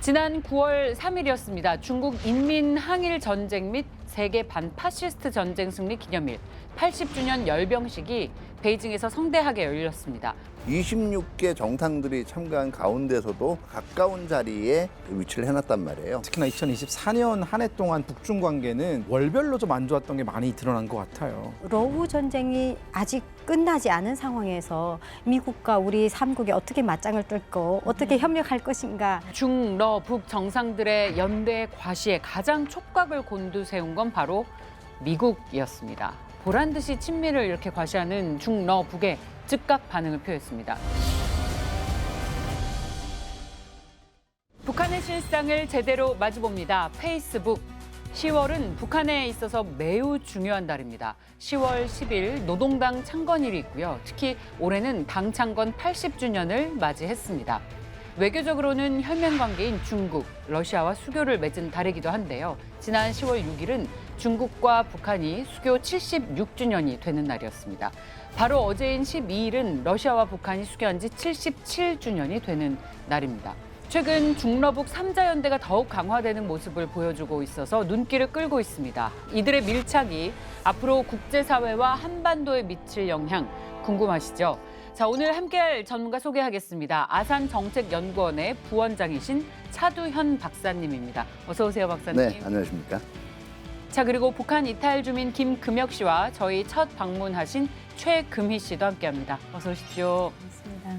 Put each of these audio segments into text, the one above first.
지난 9월 3일이었습니다. 중국 인민항일전쟁 및 세계 반파시스트 전쟁 승리 기념일 80주년 열병식이 베이징에서 성대하게 열렸습니다. 26개 정상들이 참가한 가운데서도 가까운 자리에 위치를 해놨단 말이에요. 특히나 2024년 한 해 동안 북중 관계는 월별로 좀 안 좋았던 게 많이 드러난 것 같아요. 러우 전쟁이 아직 끝나지 않은 상황에서 미국과 우리 삼국이 어떻게 맞짱을 뜰고 어떻게 협력할 것인가. 중러 북 정상들의 연대 과시에 가장 촉각을 곤두세운 건 바로 미국이었습니다. 보란 듯이 친미를 이렇게 과시하는 중러 북에 즉각 반응을 표했습니다. 북한의 실상을 제대로 마주봅니다. 페이스북. 10월은 북한에 있어서 매우 중요한 달입니다. 10월 10일 노동당 창건일이 있고요. 특히 올해는 당 창건 80주년을 맞이했습니다. 외교적으로는 혈맹 관계인 중국, 러시아와 수교를 맺은 달이기도 한데요. 지난 10월 6일은 중국과 북한이 수교 76주년이 되는 날이었습니다. 바로 어제인 12일은 러시아와 북한이 수교한 지 77주년이 되는 날입니다. 최근 중러북 3자 연대가 더욱 강화되는 모습을 보여주고 있어서 눈길을 끌고 있습니다. 이들의 밀착이 앞으로 국제사회와 한반도에 미칠 영향 궁금하시죠? 자, 오늘 함께할 전문가 소개하겠습니다. 아산정책연구원의 부원장이신 차두현 박사님입니다. 어서 오세요, 박사님. 네, 안녕하십니까? 자, 그리고 북한 이탈 주민 김금혁 씨와 저희 첫 방문하신 최금희 씨도 함께합니다. 어서 오십시오. 맞습니다.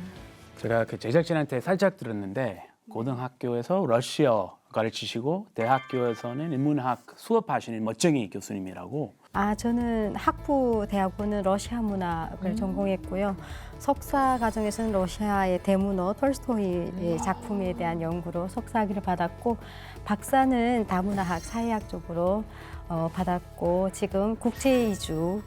제가 그 제작진한테 살짝 들었는데 고등학교에서 러시아 가르치시고 대학교에서는 인문학 수업하시는 멋쟁이 교수님이라고. 저는 학부 대학원은 러시아 문학을 전공했고요. 석사 과정에서는 러시아의 대문호 톨스토이의 작품에 대한 연구로 석사학위를 받았고, 박사는 다문화학 사회학 쪽으로 받았고, 지금 국제 이주,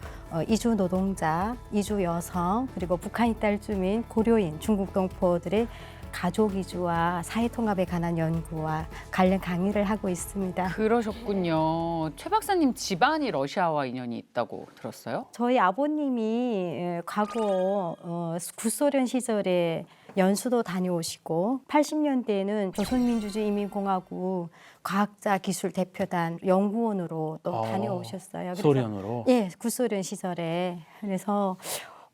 이주 노동자, 이주 여성, 그리고 북한 이탈 주민, 고려인, 중국 동포들의 가족 이주와 사회 통합에 관한 연구와 관련 강의를 하고 있습니다. 그러셨군요. 최 박사님 집안이 러시아와 인연이 있다고 들었어요? 저희 아버님이 과거 구소련 시절에 연수도 다녀오시고 80년대에는 조선민주주의인민공화국 과학자 기술 대표단 연구원으로 또 다녀오셨어요. 그래서, 소련으로? 예, 구소련 시절에. 그래서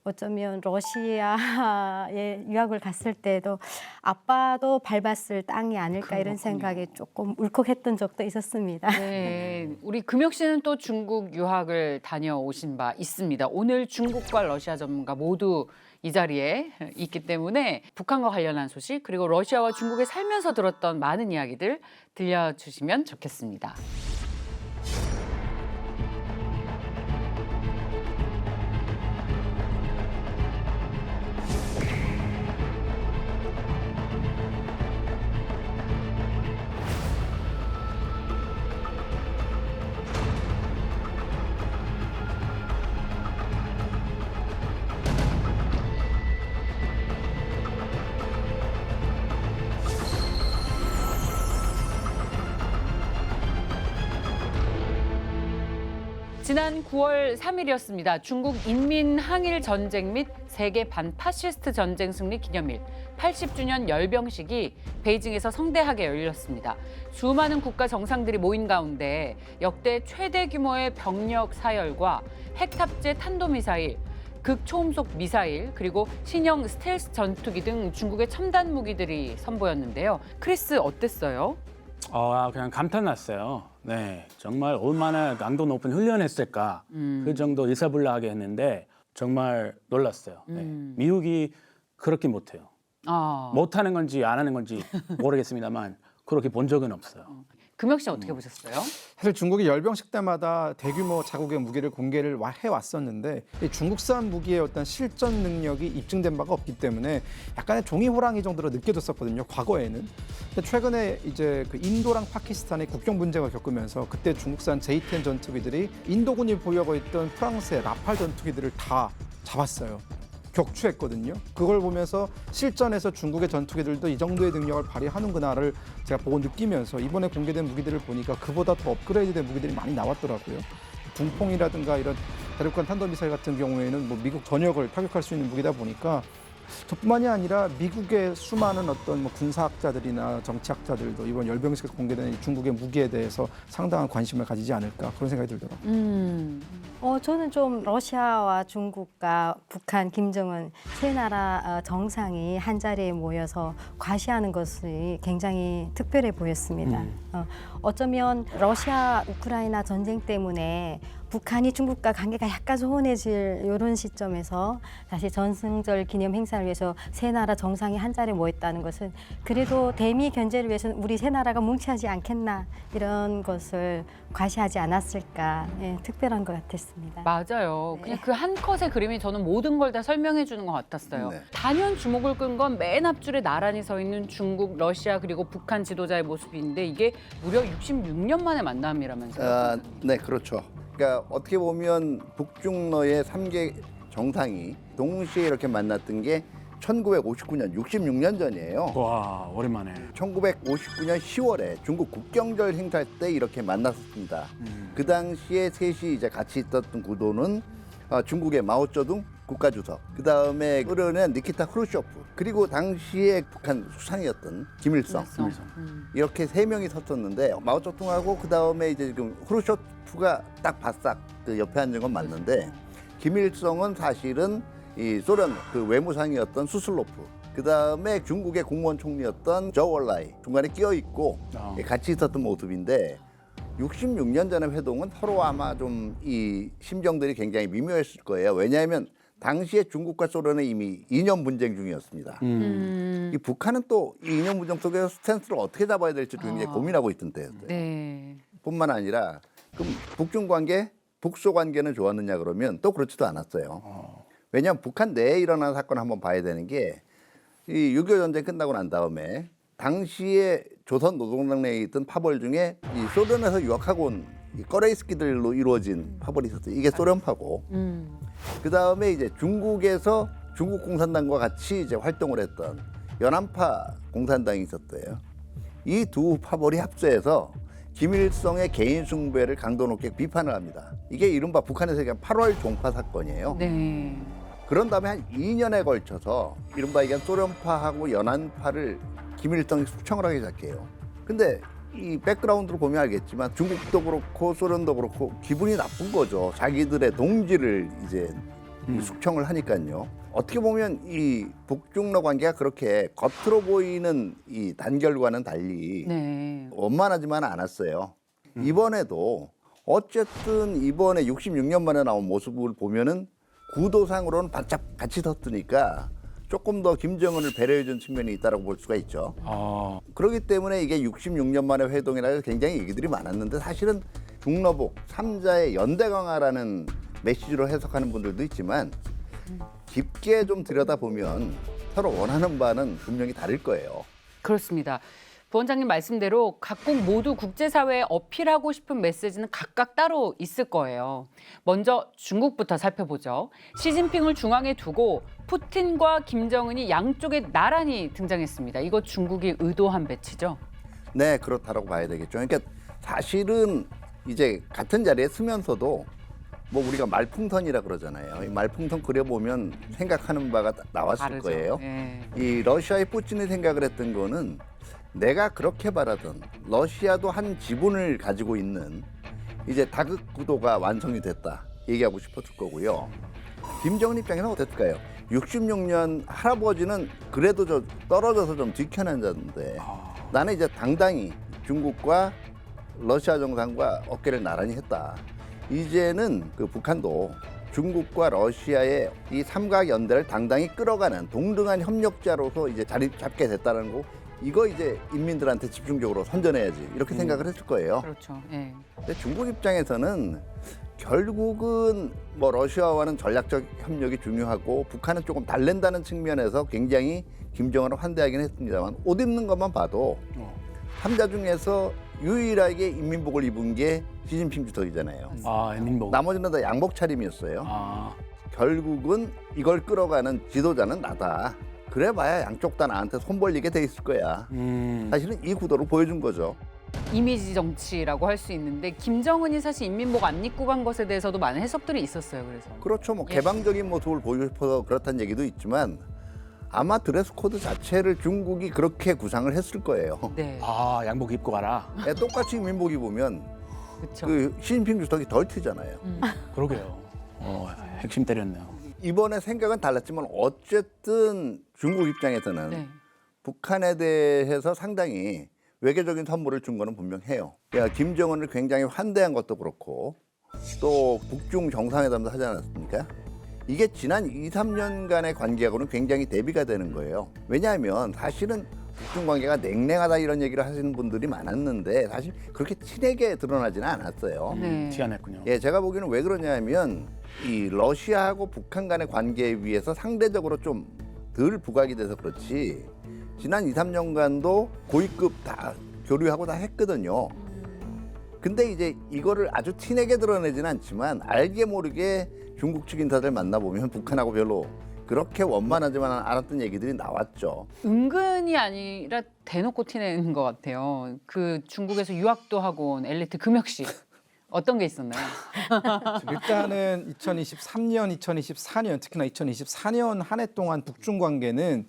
어쩌면 러시아에 유학을 갔을 때도 아빠도 밟았을 땅이 아닐까 이런 생각에 조금 울컥했던 적도 있었습니다. 네, 우리 금혁 씨는 또 중국 유학을 다녀오신 바 있습니다. 오늘 중국과 러시아 전문가 모두 이 자리에 있기 때문에 북한과 관련한 소식, 그리고 러시아와 중국에 살면서 들었던 많은 이야기들 들려주시면 좋겠습니다. 지난 9월 3일이었습니다. 중국 인민항일전쟁 및 세계 반파시스트 전쟁 승리 기념일 80주년 열병식이 베이징에서 성대하게 열렸습니다. 수많은 국가 정상들이 모인 가운데 역대 최대 규모의 병력 사열과 핵탑재 탄도미사일, 극초음속 미사일, 그리고 신형 스텔스 전투기 등 중국의 첨단 무기들이 선보였는데요. 크리스 어땠어요? 그냥 감탄 났어요. 네, 정말 얼마나 강도 높은 훈련했을까. 그 정도 일사불란하게 했는데 정말 놀랐어요. 네. 미국이 그렇게 못해요. 못하는 건지 안 하는 건지 모르겠습니다만 그렇게 본 적은 없어요. 금혁 씨 어떻게 보셨어요? 사실 중국이 열병식 때마다 대규모 자국의 무기를 공개를 해왔었는데 이 중국산 무기의 어떤 실전 능력이 입증된 바가 없기 때문에 약간의 종이 호랑이 정도로 느껴졌었거든요. 과거에는. 근데 최근에 이제 그 인도랑 파키스탄의 국경 분쟁을 겪으면서 그때 중국산 J-10 전투기들이 인도군이 보유하고 있던 프랑스의 라팔 전투기들을 다 잡았어요. 격추했거든요. 그걸 보면서 실전에서 중국의 전투기들도 이 정도의 능력을 발휘하는구나를 제가 보고 느끼면서 이번에 공개된 무기들을 보니까 그보다 더 업그레이드된 무기들이 많이 나왔더라고요. 둥퐁이라든가 이런 대륙간 탄도미사일 같은 경우에는 뭐 미국 전역을 타격할 수 있는 무기다 보니까 저뿐만이 아니라 미국의 수많은 어떤 뭐 군사학자들이나 정치학자들도 이번 열병식에 공개된 이 중국의 무기에 대해서 상당한 관심을 가지지 않을까 그런 생각이 들더라고요. 저는 좀 러시아와 중국과 북한, 김정은 세 나라 정상이 한 자리에 모여서 과시하는 것이 굉장히 특별해 보였습니다. 어쩌면 러시아 우크라이나 전쟁 때문에 북한이 중국과 관계가 약간 소원해질 이런 시점에서 다시 전승절 기념 행사를 위해서 세 나라 정상이 한 자리에 모였다는 것은 그래도 대미 견제를 위해서는 우리 세 나라가 뭉치하지 않겠나 이런 것을 과시하지 않았을까. 예, 특별한 것 같았습니다. 맞아요. 그냥 그 한 컷의 그림이 저는 모든 걸 다 설명해 주는 것 같았어요. 네. 단연 주목을 끈 건 맨 앞줄에 나란히 서 있는 중국, 러시아 그리고 북한 지도자의 모습인데 이게 무려 66년 만의 만남이라면서요. 네, 그렇죠. 그러니까 어떻게 보면 북중러의 3개 정상이 동시에 이렇게 만났던 게 1959년, 66년 전이에요. 와, 오랜만에. 1959년 10월에 중국 국경절 행사 때 이렇게 만났습니다. 그 당시에 셋이 이제 같이 있었던 구도는 중국의 마오쩌둥 국가주석, 그 다음에 소련의 니키타 크루쇼프, 그리고 당시에 북한 수상이었던 김일성. 이렇게 세 명이 섰었는데 마오쩌둥하고 그 다음에 이제 지금 크루쇼프가 딱 바싹 그 옆에 앉은 건 맞는데 김일성은 사실은 이 소련 그 외무상이었던 수슬로프, 그 다음에 중국의 국무원 총리였던 저월라이 중간에 끼어 있고 같이 있었던 모습인데 66년 전의 회동은 서로 아마 좀 이 심정들이 굉장히 미묘했을 거예요. 왜냐하면 당시에 중국과 소련은 이미 2년 분쟁 중이었습니다. 이 북한은 또 이 2년 분쟁 속에서 스탠스를 어떻게 잡아야 될지 굉장히 고민하고 있던 때였어요. 네. 뿐만 아니라 그럼 북중 관계, 북소 관계는 좋았느냐 그러면 또 그렇지도 않았어요. 왜냐하면 북한 내에 일어난 사건을 한번 봐야 되는 게 이 6.25 전쟁 끝나고 난 다음에 당시에 조선 노동당 내에 있던 파벌 중에 이 소련에서 유학하고 온 이 꺼레이스키들로 이루어진 파벌이 있었어요. 이게 소련파고. 그 다음에 이제 중국에서 중국 공산당과 같이 이제 활동을 했던 연안파 공산당이 있었대요. 이 두 파벌이 합세해서 김일성의 개인 숭배를 강도 높게 비판을 합니다. 이게 이른바 북한에서 얘기한 8월 종파 사건이에요. 네. 그런 다음에 한 2년에 걸쳐서 이른바 얘기한 소련파하고 연안파를 김일성이 숙청을 하기 시작해요. 근데 이 백그라운드를 보면 알겠지만 중국도 그렇고 소련도 그렇고 기분이 나쁜 거죠. 자기들의 동지를 이제 숙청을 하니까요. 어떻게 보면 이 북중러 관계가 그렇게 겉으로 보이는 이 단결과는 달리 네. 원만하지만 않았어요. 이번에도 어쨌든 이번에 66년 만에 나온 모습을 보면은 구도상으로는 바짝 같이 섰으니까 조금 더 김정은을 배려해준 측면이 있다고 볼 수가 있죠. 그렇기 때문에 이게 66년 만의 회동이라 해서 굉장히 얘기들이 많았는데 사실은 중러북 3자의 연대 강화라는 메시지로 해석하는 분들도 있지만 깊게 좀 들여다보면 서로 원하는 바는 분명히 다를 거예요. 그렇습니다. 부원장님 말씀대로 각국 모두 국제사회에 어필하고 싶은 메시지는 각각 따로 있을 거예요. 먼저 중국부터 살펴보죠. 시진핑을 중앙에 두고 푸틴과 김정은이 양쪽에 나란히 등장했습니다. 이거 중국이 의도한 배치죠? 네, 그렇다라고 봐야 되겠죠. 그러니까 사실은 이제 같은 자리에 서면서도 뭐 우리가 말풍선이라 그러잖아요. 이 말풍선 그려보면 생각하는 바가 나왔을 다르죠. 거예요. 네. 이 러시아의 푸틴이 생각을 했던 거는 내가 그렇게 바라던 러시아도 한 지분을 가지고 있는 이제 다극 구도가 완성이 됐다 얘기하고 싶었을 거고요. 김정은 입장에서는 어땠을까요? 66년 할아버지는 그래도 저 떨어져서 좀 뒤켜난 자인데 나는 이제 당당히 중국과 러시아 정상과 어깨를 나란히 했다. 이제는 그 북한도 중국과 러시아의 이 삼각 연대를 당당히 끌어가는 동등한 협력자로서 이제 자리 잡게 됐다는 거. 이거 이제 인민들한테 집중적으로 선전해야지 이렇게 생각을 했을 거예요. 그렇죠. 네. 근데 중국 입장에서는 결국은 뭐 러시아와는 전략적 협력이 중요하고 북한은 조금 달랜다는 측면에서 굉장히 김정은을 환대하긴 했습니다만 옷 입는 것만 봐도 3자 중에서 유일하게 인민복을 입은 게 시진핑 주석이잖아요. 민복. 나머지는 다 양복 차림이었어요. 결국은 이걸 끌어가는 지도자는 나다. 그래봐야 양쪽 다 나한테 손 벌리게 돼 있을 거야. 사실은 이 구도를 보여준 거죠. 이미지 정치라고 할 수 있는데 김정은이 사실 인민복 안 입고 간 것에 대해서도 많은 해석들이 있었어요. 그래서 그렇죠. 뭐 예. 개방적인 모습을 보이고 싶어서 그렇다는 얘기도 있지만 아마 드레스 코드 자체를 중국이 그렇게 구상을 했을 거예요. 네. 아, 양복 입고 가라. 예, 똑같이 민복 입으면 그렇죠. 그 시진핑 주석이 덜 튀잖아요. 그러게요. 핵심 때렸네요. 이번에 생각은 달랐지만 어쨌든 중국 입장에서는 네. 북한에 대해서 상당히 외교적인 선물을 준 거는 분명해요. 그러니까 김정은을 굉장히 환대한 것도 그렇고 또 북중 정상회담도 하지 않았습니까? 이게 지난 2, 3년간의 관계하고는 굉장히 대비가 되는 거예요. 왜냐하면 사실은 북중 관계가 냉랭하다 이런 얘기를 하시는 분들이 많았는데 사실 그렇게 친하게 드러나지는 않았어요. 네. 티가 냈군요. 예, 제가 보기에는 왜 그러냐면 이 러시아하고 북한 간의 관계에 비해서 상대적으로 좀 덜 부각이 돼서 그렇지 지난 2, 3년간도 고위급 다 교류하고 다 했거든요. 근데 이제 이거를 아주 티내게 드러내지는 않지만 알게 모르게 중국 측 인사들 만나보면 북한하고 별로 그렇게 원만하지만 않았던 얘기들이 나왔죠. 은근히 아니라 대놓고 티내는 것 같아요. 그 중국에서 유학도 하고 온 엘리트 금혁씨 어떤 게 있었나요? 일단은 2023년, 2024년 특히나 2024년 한 해 동안 북중 관계는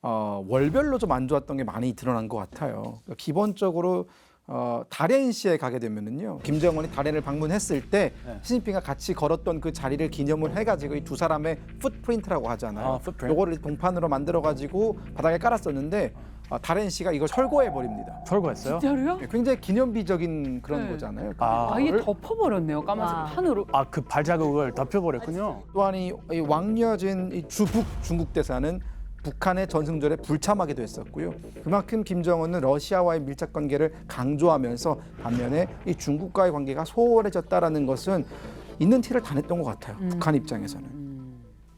월별로 좀 안 좋았던 게 많이 드러난 것 같아요. 그러니까 기본적으로 다롄시에 가게 되면은요, 김정은이 다롄을 방문했을 때 네. 시진핑과 같이 걸었던 그 자리를 기념을 해가지고 이 두 사람의 풋프린트라고 하잖아요. 풋프린트. 요거를 동판으로 만들어가지고 바닥에 깔았었는데 다롄시가 이걸 철거해 버립니다. 철거했어요? 진짜로요? 굉장히 기념비적인 그런 네. 거잖아요. 아, 아예 그거를 덮어버렸네요. 까만색 와. 판으로. 아, 그 발자국을 덮여버렸군요. 또한 이 왕여진 이 주북 중국 대사는 북한의 전승절에 불참하기도 했었고요. 그만큼 김정은은 러시아와의 밀착 관계를 강조하면서 반면에 이 중국과의 관계가 소홀해졌다라는 것은 있는 티를 다 냈던 것 같아요. 북한 입장에서는.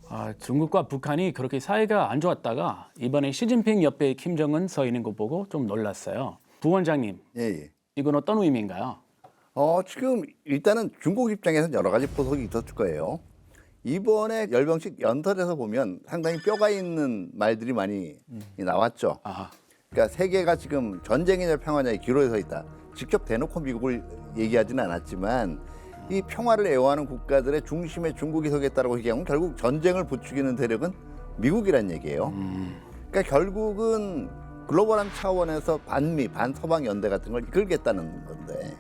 아, 중국과 북한이 그렇게 사이가 안 좋았다가 이번에 시진핑 옆에 김정은 서 있는 거 보고 좀 놀랐어요. 부원장님, 예, 예. 이건 어떤 의미인가요? 지금 일단은 중국 입장에서는 여러 가지 포석이 있었을 거예요. 이번에 열병식 연설에서 보면 상당히 뼈가 있는 말들이 많이 나왔죠. 아하. 그러니까 세계가 지금 전쟁이냐 평화냐의 기로에 서 있다. 직접 대놓고 미국을 얘기하지는 않았지만 이 평화를 애호하는 국가들의 중심에 중국이 서겠다라고 얘기하면 결국 전쟁을 부추기는 세력은 미국이란 얘기예요. 그러니까 결국은 글로벌한 차원에서 반미, 반서방 연대 같은 걸 이끌겠다는 건데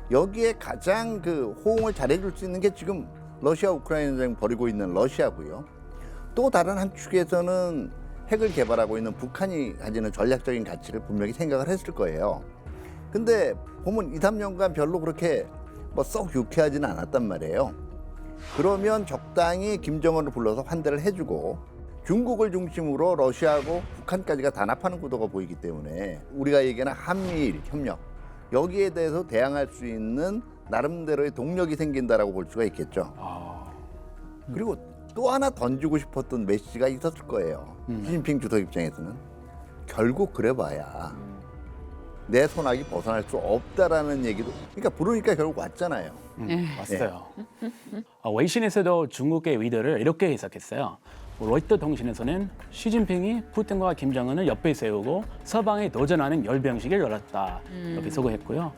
여기에 가장 그 호응을 잘해줄 수 있는 게 지금 러시아 우크라이나 전쟁 벌이고 있는 러시아고요. 또 다른 한 축에서는 핵을 개발하고 있는 북한이 가지는 전략적인 가치를 분명히 생각을 했을 거예요. 근데 보면 2, 3년간 별로 그렇게 뭐 썩 유쾌하지는 않았단 말이에요. 그러면 적당히 김정은을 불러서 환대를 해주고 중국을 중심으로 러시아하고 북한까지가 단합하는 구도가 보이기 때문에 우리가 얘기하는 한미일 협력 여기에 대해서 대항할 수 있는 나름대로의 동력이 생긴다라고 볼 수가 있겠죠. 그리고 또 하나 던지고 싶었던 메시지가 있었을 거예요. 시진핑 주석 입장에서는 결국 그래봐야 내 손아귀 벗어날 수 없다라는 얘기도 그러니까 부르니까 결국 왔잖아요. 왔어요. 웨이신에서도 중국의 위대를 이렇게 해석했어요. 로이터 통신에서는 시진핑이 푸틴과 김정은을 옆에 세우고 서방에 도전하는 열병식을 열었다 이렇게 소개했고요.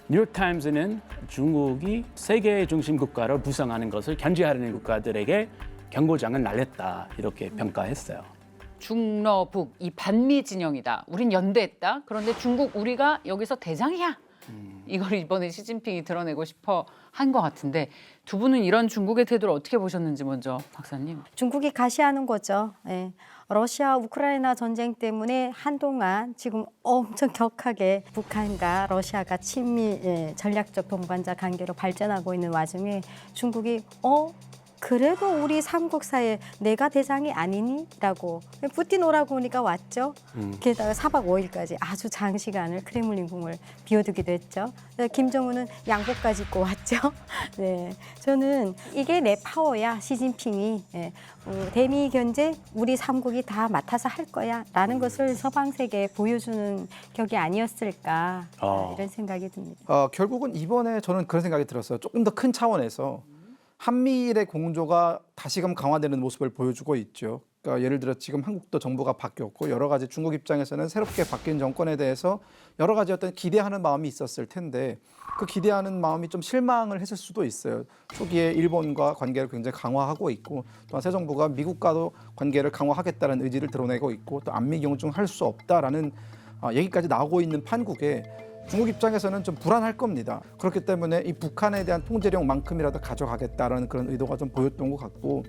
뉴욕타임즈는 중국이 세계의 중심 국가로 부상하는 것을 견제하려는 국가들에게 경고장을 날렸다 이렇게 평가했어요. 중러북 이 반미 진영이다. 우린 연대했다. 그런데 중국 우리가 여기서 대장이야. 이걸 이번에 시진핑이 드러내고 싶어 한 것 같은데 두 분은 이런 중국의 태도를 어떻게 보셨는지 먼저 박사님. 중국이 가시하는 거죠. 예. 러시아 우크라이나 전쟁 때문에 한동안 지금 엄청 격하게 북한과 러시아가 친밀 전략적 동반자 관계로 발전하고 있는 와중에 중국이 그래도 우리 삼국 사이에 내가 대장이 아니니? 라고 푸틴 오라고 하니까 왔죠. 게다가 4박 5일까지 아주 장시간을 크렘린 궁을 비워두기도 했죠. 김정은은 양복까지 입고 왔죠. 네, 저는 이게 내 파워야 시진핑이 대미 견제 우리 삼국이 다 맡아서 할 거야 라는 것을 서방 세계에 보여주는 격이 아니었을까 이런 생각이 듭니다. 결국은 이번에 저는 그런 생각이 들었어요. 조금 더 큰 차원에서 한미일의 공조가 다시금 강화되는 모습을 보여주고 있죠. 그러니까 예를 들어 지금 한국도 정부가 바뀌었고 여러 가지 중국 입장에서는 새롭게 바뀐 정권에 대해서 여러 가지 어떤 기대하는 마음이 있었을 텐데 그 기대하는 마음이 좀 실망을 했을 수도 있어요. 초기에 일본과 관계를 굉장히 강화하고 있고 또한 새 정부가 미국과도 관계를 강화하겠다는 의지를 드러내고 있고 또 안미 경중할 수 없다라는 얘기까지 나오고 있는 판국에 중국 입장에서는 좀 불안할 겁니다. 그렇기 때문에 이 북한에 대한 통제력만큼이라도 가져가겠다라는 그런 의도가 좀 보였던 것 같고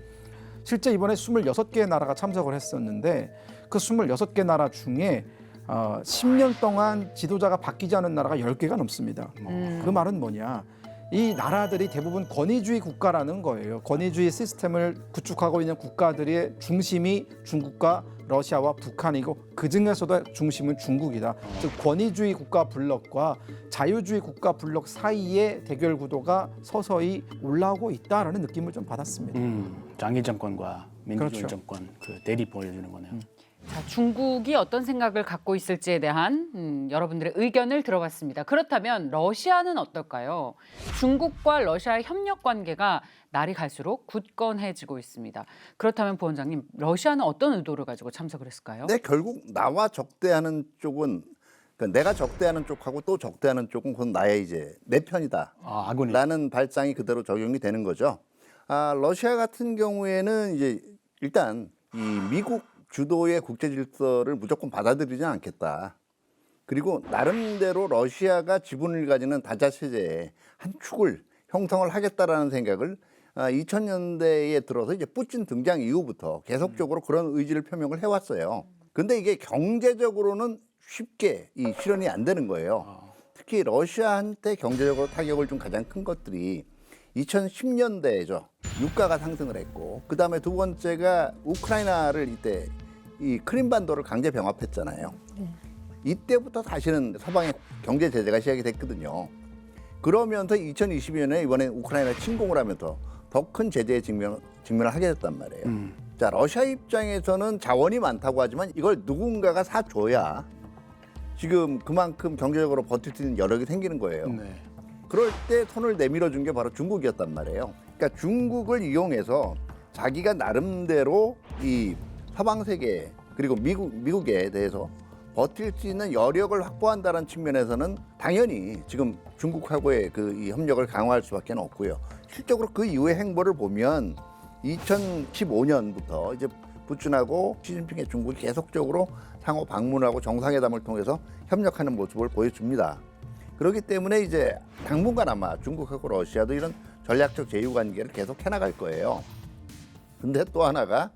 실제 이번에 26개의 나라가 참석을 했었는데 그 26개 나라 중에 10년 동안 지도자가 바뀌지 않은 나라가 10개가 넘습니다. 그 말은 뭐냐? 이 나라들이 대부분 권위주의 국가라는 거예요. 권위주의 시스템을 구축하고 있는 국가들의 중심이 중국과 러시아와 북한이고 그 중에서도 중심은 중국이다. 즉 권위주의 국가 블록과 자유주의 국가 블록 사이의 대결 구도가 서서히 올라오고 있다라는 느낌을 좀 받았습니다. 장기 정권과 민주주의 그렇죠. 정권 그 대립 보여주는 거네요. 자, 중국이 어떤 생각을 갖고 있을지에 대한 여러분들의 의견을 들어봤습니다. 그렇다면 러시아는 어떨까요? 중국과 러시아의 협력 관계가 날이 갈수록 굳건해지고 있습니다. 그렇다면 부원장님, 러시아는 어떤 의도를 가지고 참석을 했을까요? 근데 결국 나와 적대하는 쪽은 그러니까 내가 적대하는 쪽하고 또 적대하는 쪽은 그건 나의 이제 내 편이다. 아군이. 라는 발상이 그대로 적용이 되는 거죠. 러시아 같은 경우에는 이제 일단 이 미국 주도의 국제 질서를 무조건 받아들이지 않겠다. 그리고 나름대로 러시아가 지분을 가지는 다자 체제의 한 축을 형성을 하겠다라는 생각을 2000년대에 들어서 이제 푸틴 등장 이후부터 계속적으로 그런 의지를 표명을 해왔어요. 근데 이게 경제적으로는 쉽게 이 실현이 안 되는 거예요. 특히 러시아한테 경제적으로 타격을 준 가장 큰 것들이 2010년대죠. 유가가 상승을 했고 그 다음에 두 번째가 우크라이나를 이때 이 크림반도를 강제 병합했잖아요. 이때부터 다시는 서방의 경제 제재가 시작이 됐거든요. 그러면서 2020년에 이번에 우크라이나 침공을 하면서 더 큰 제재에 직면을 하게 됐단 말이에요. 자, 러시아 입장에서는 자원이 많다고 하지만 이걸 누군가가 사줘야 지금 그만큼 경제적으로 버틸 수 있는 여력이 생기는 거예요. 네. 그럴 때 손을 내밀어 준 게 바로 중국이었단 말이에요. 그러니까 중국을 이용해서 자기가 나름대로 이 서방 세계 그리고 미국에 대해서 버틸 수 있는 여력을 확보한다는 측면에서는 당연히 지금 중국하고의 그 이 협력을 강화할 수밖에 없고요. 실적으로 그 이후의 행보를 보면 2015년부터 이제 푸틴하고 시진핑의 중국이 계속적으로 상호 방문하고 정상회담을 통해서 협력하는 모습을 보여줍니다. 그렇기 때문에 이제 당분간 아마 중국하고 러시아도 이런 전략적 제휴 관계를 계속 해나갈 거예요. 근데 또 하나가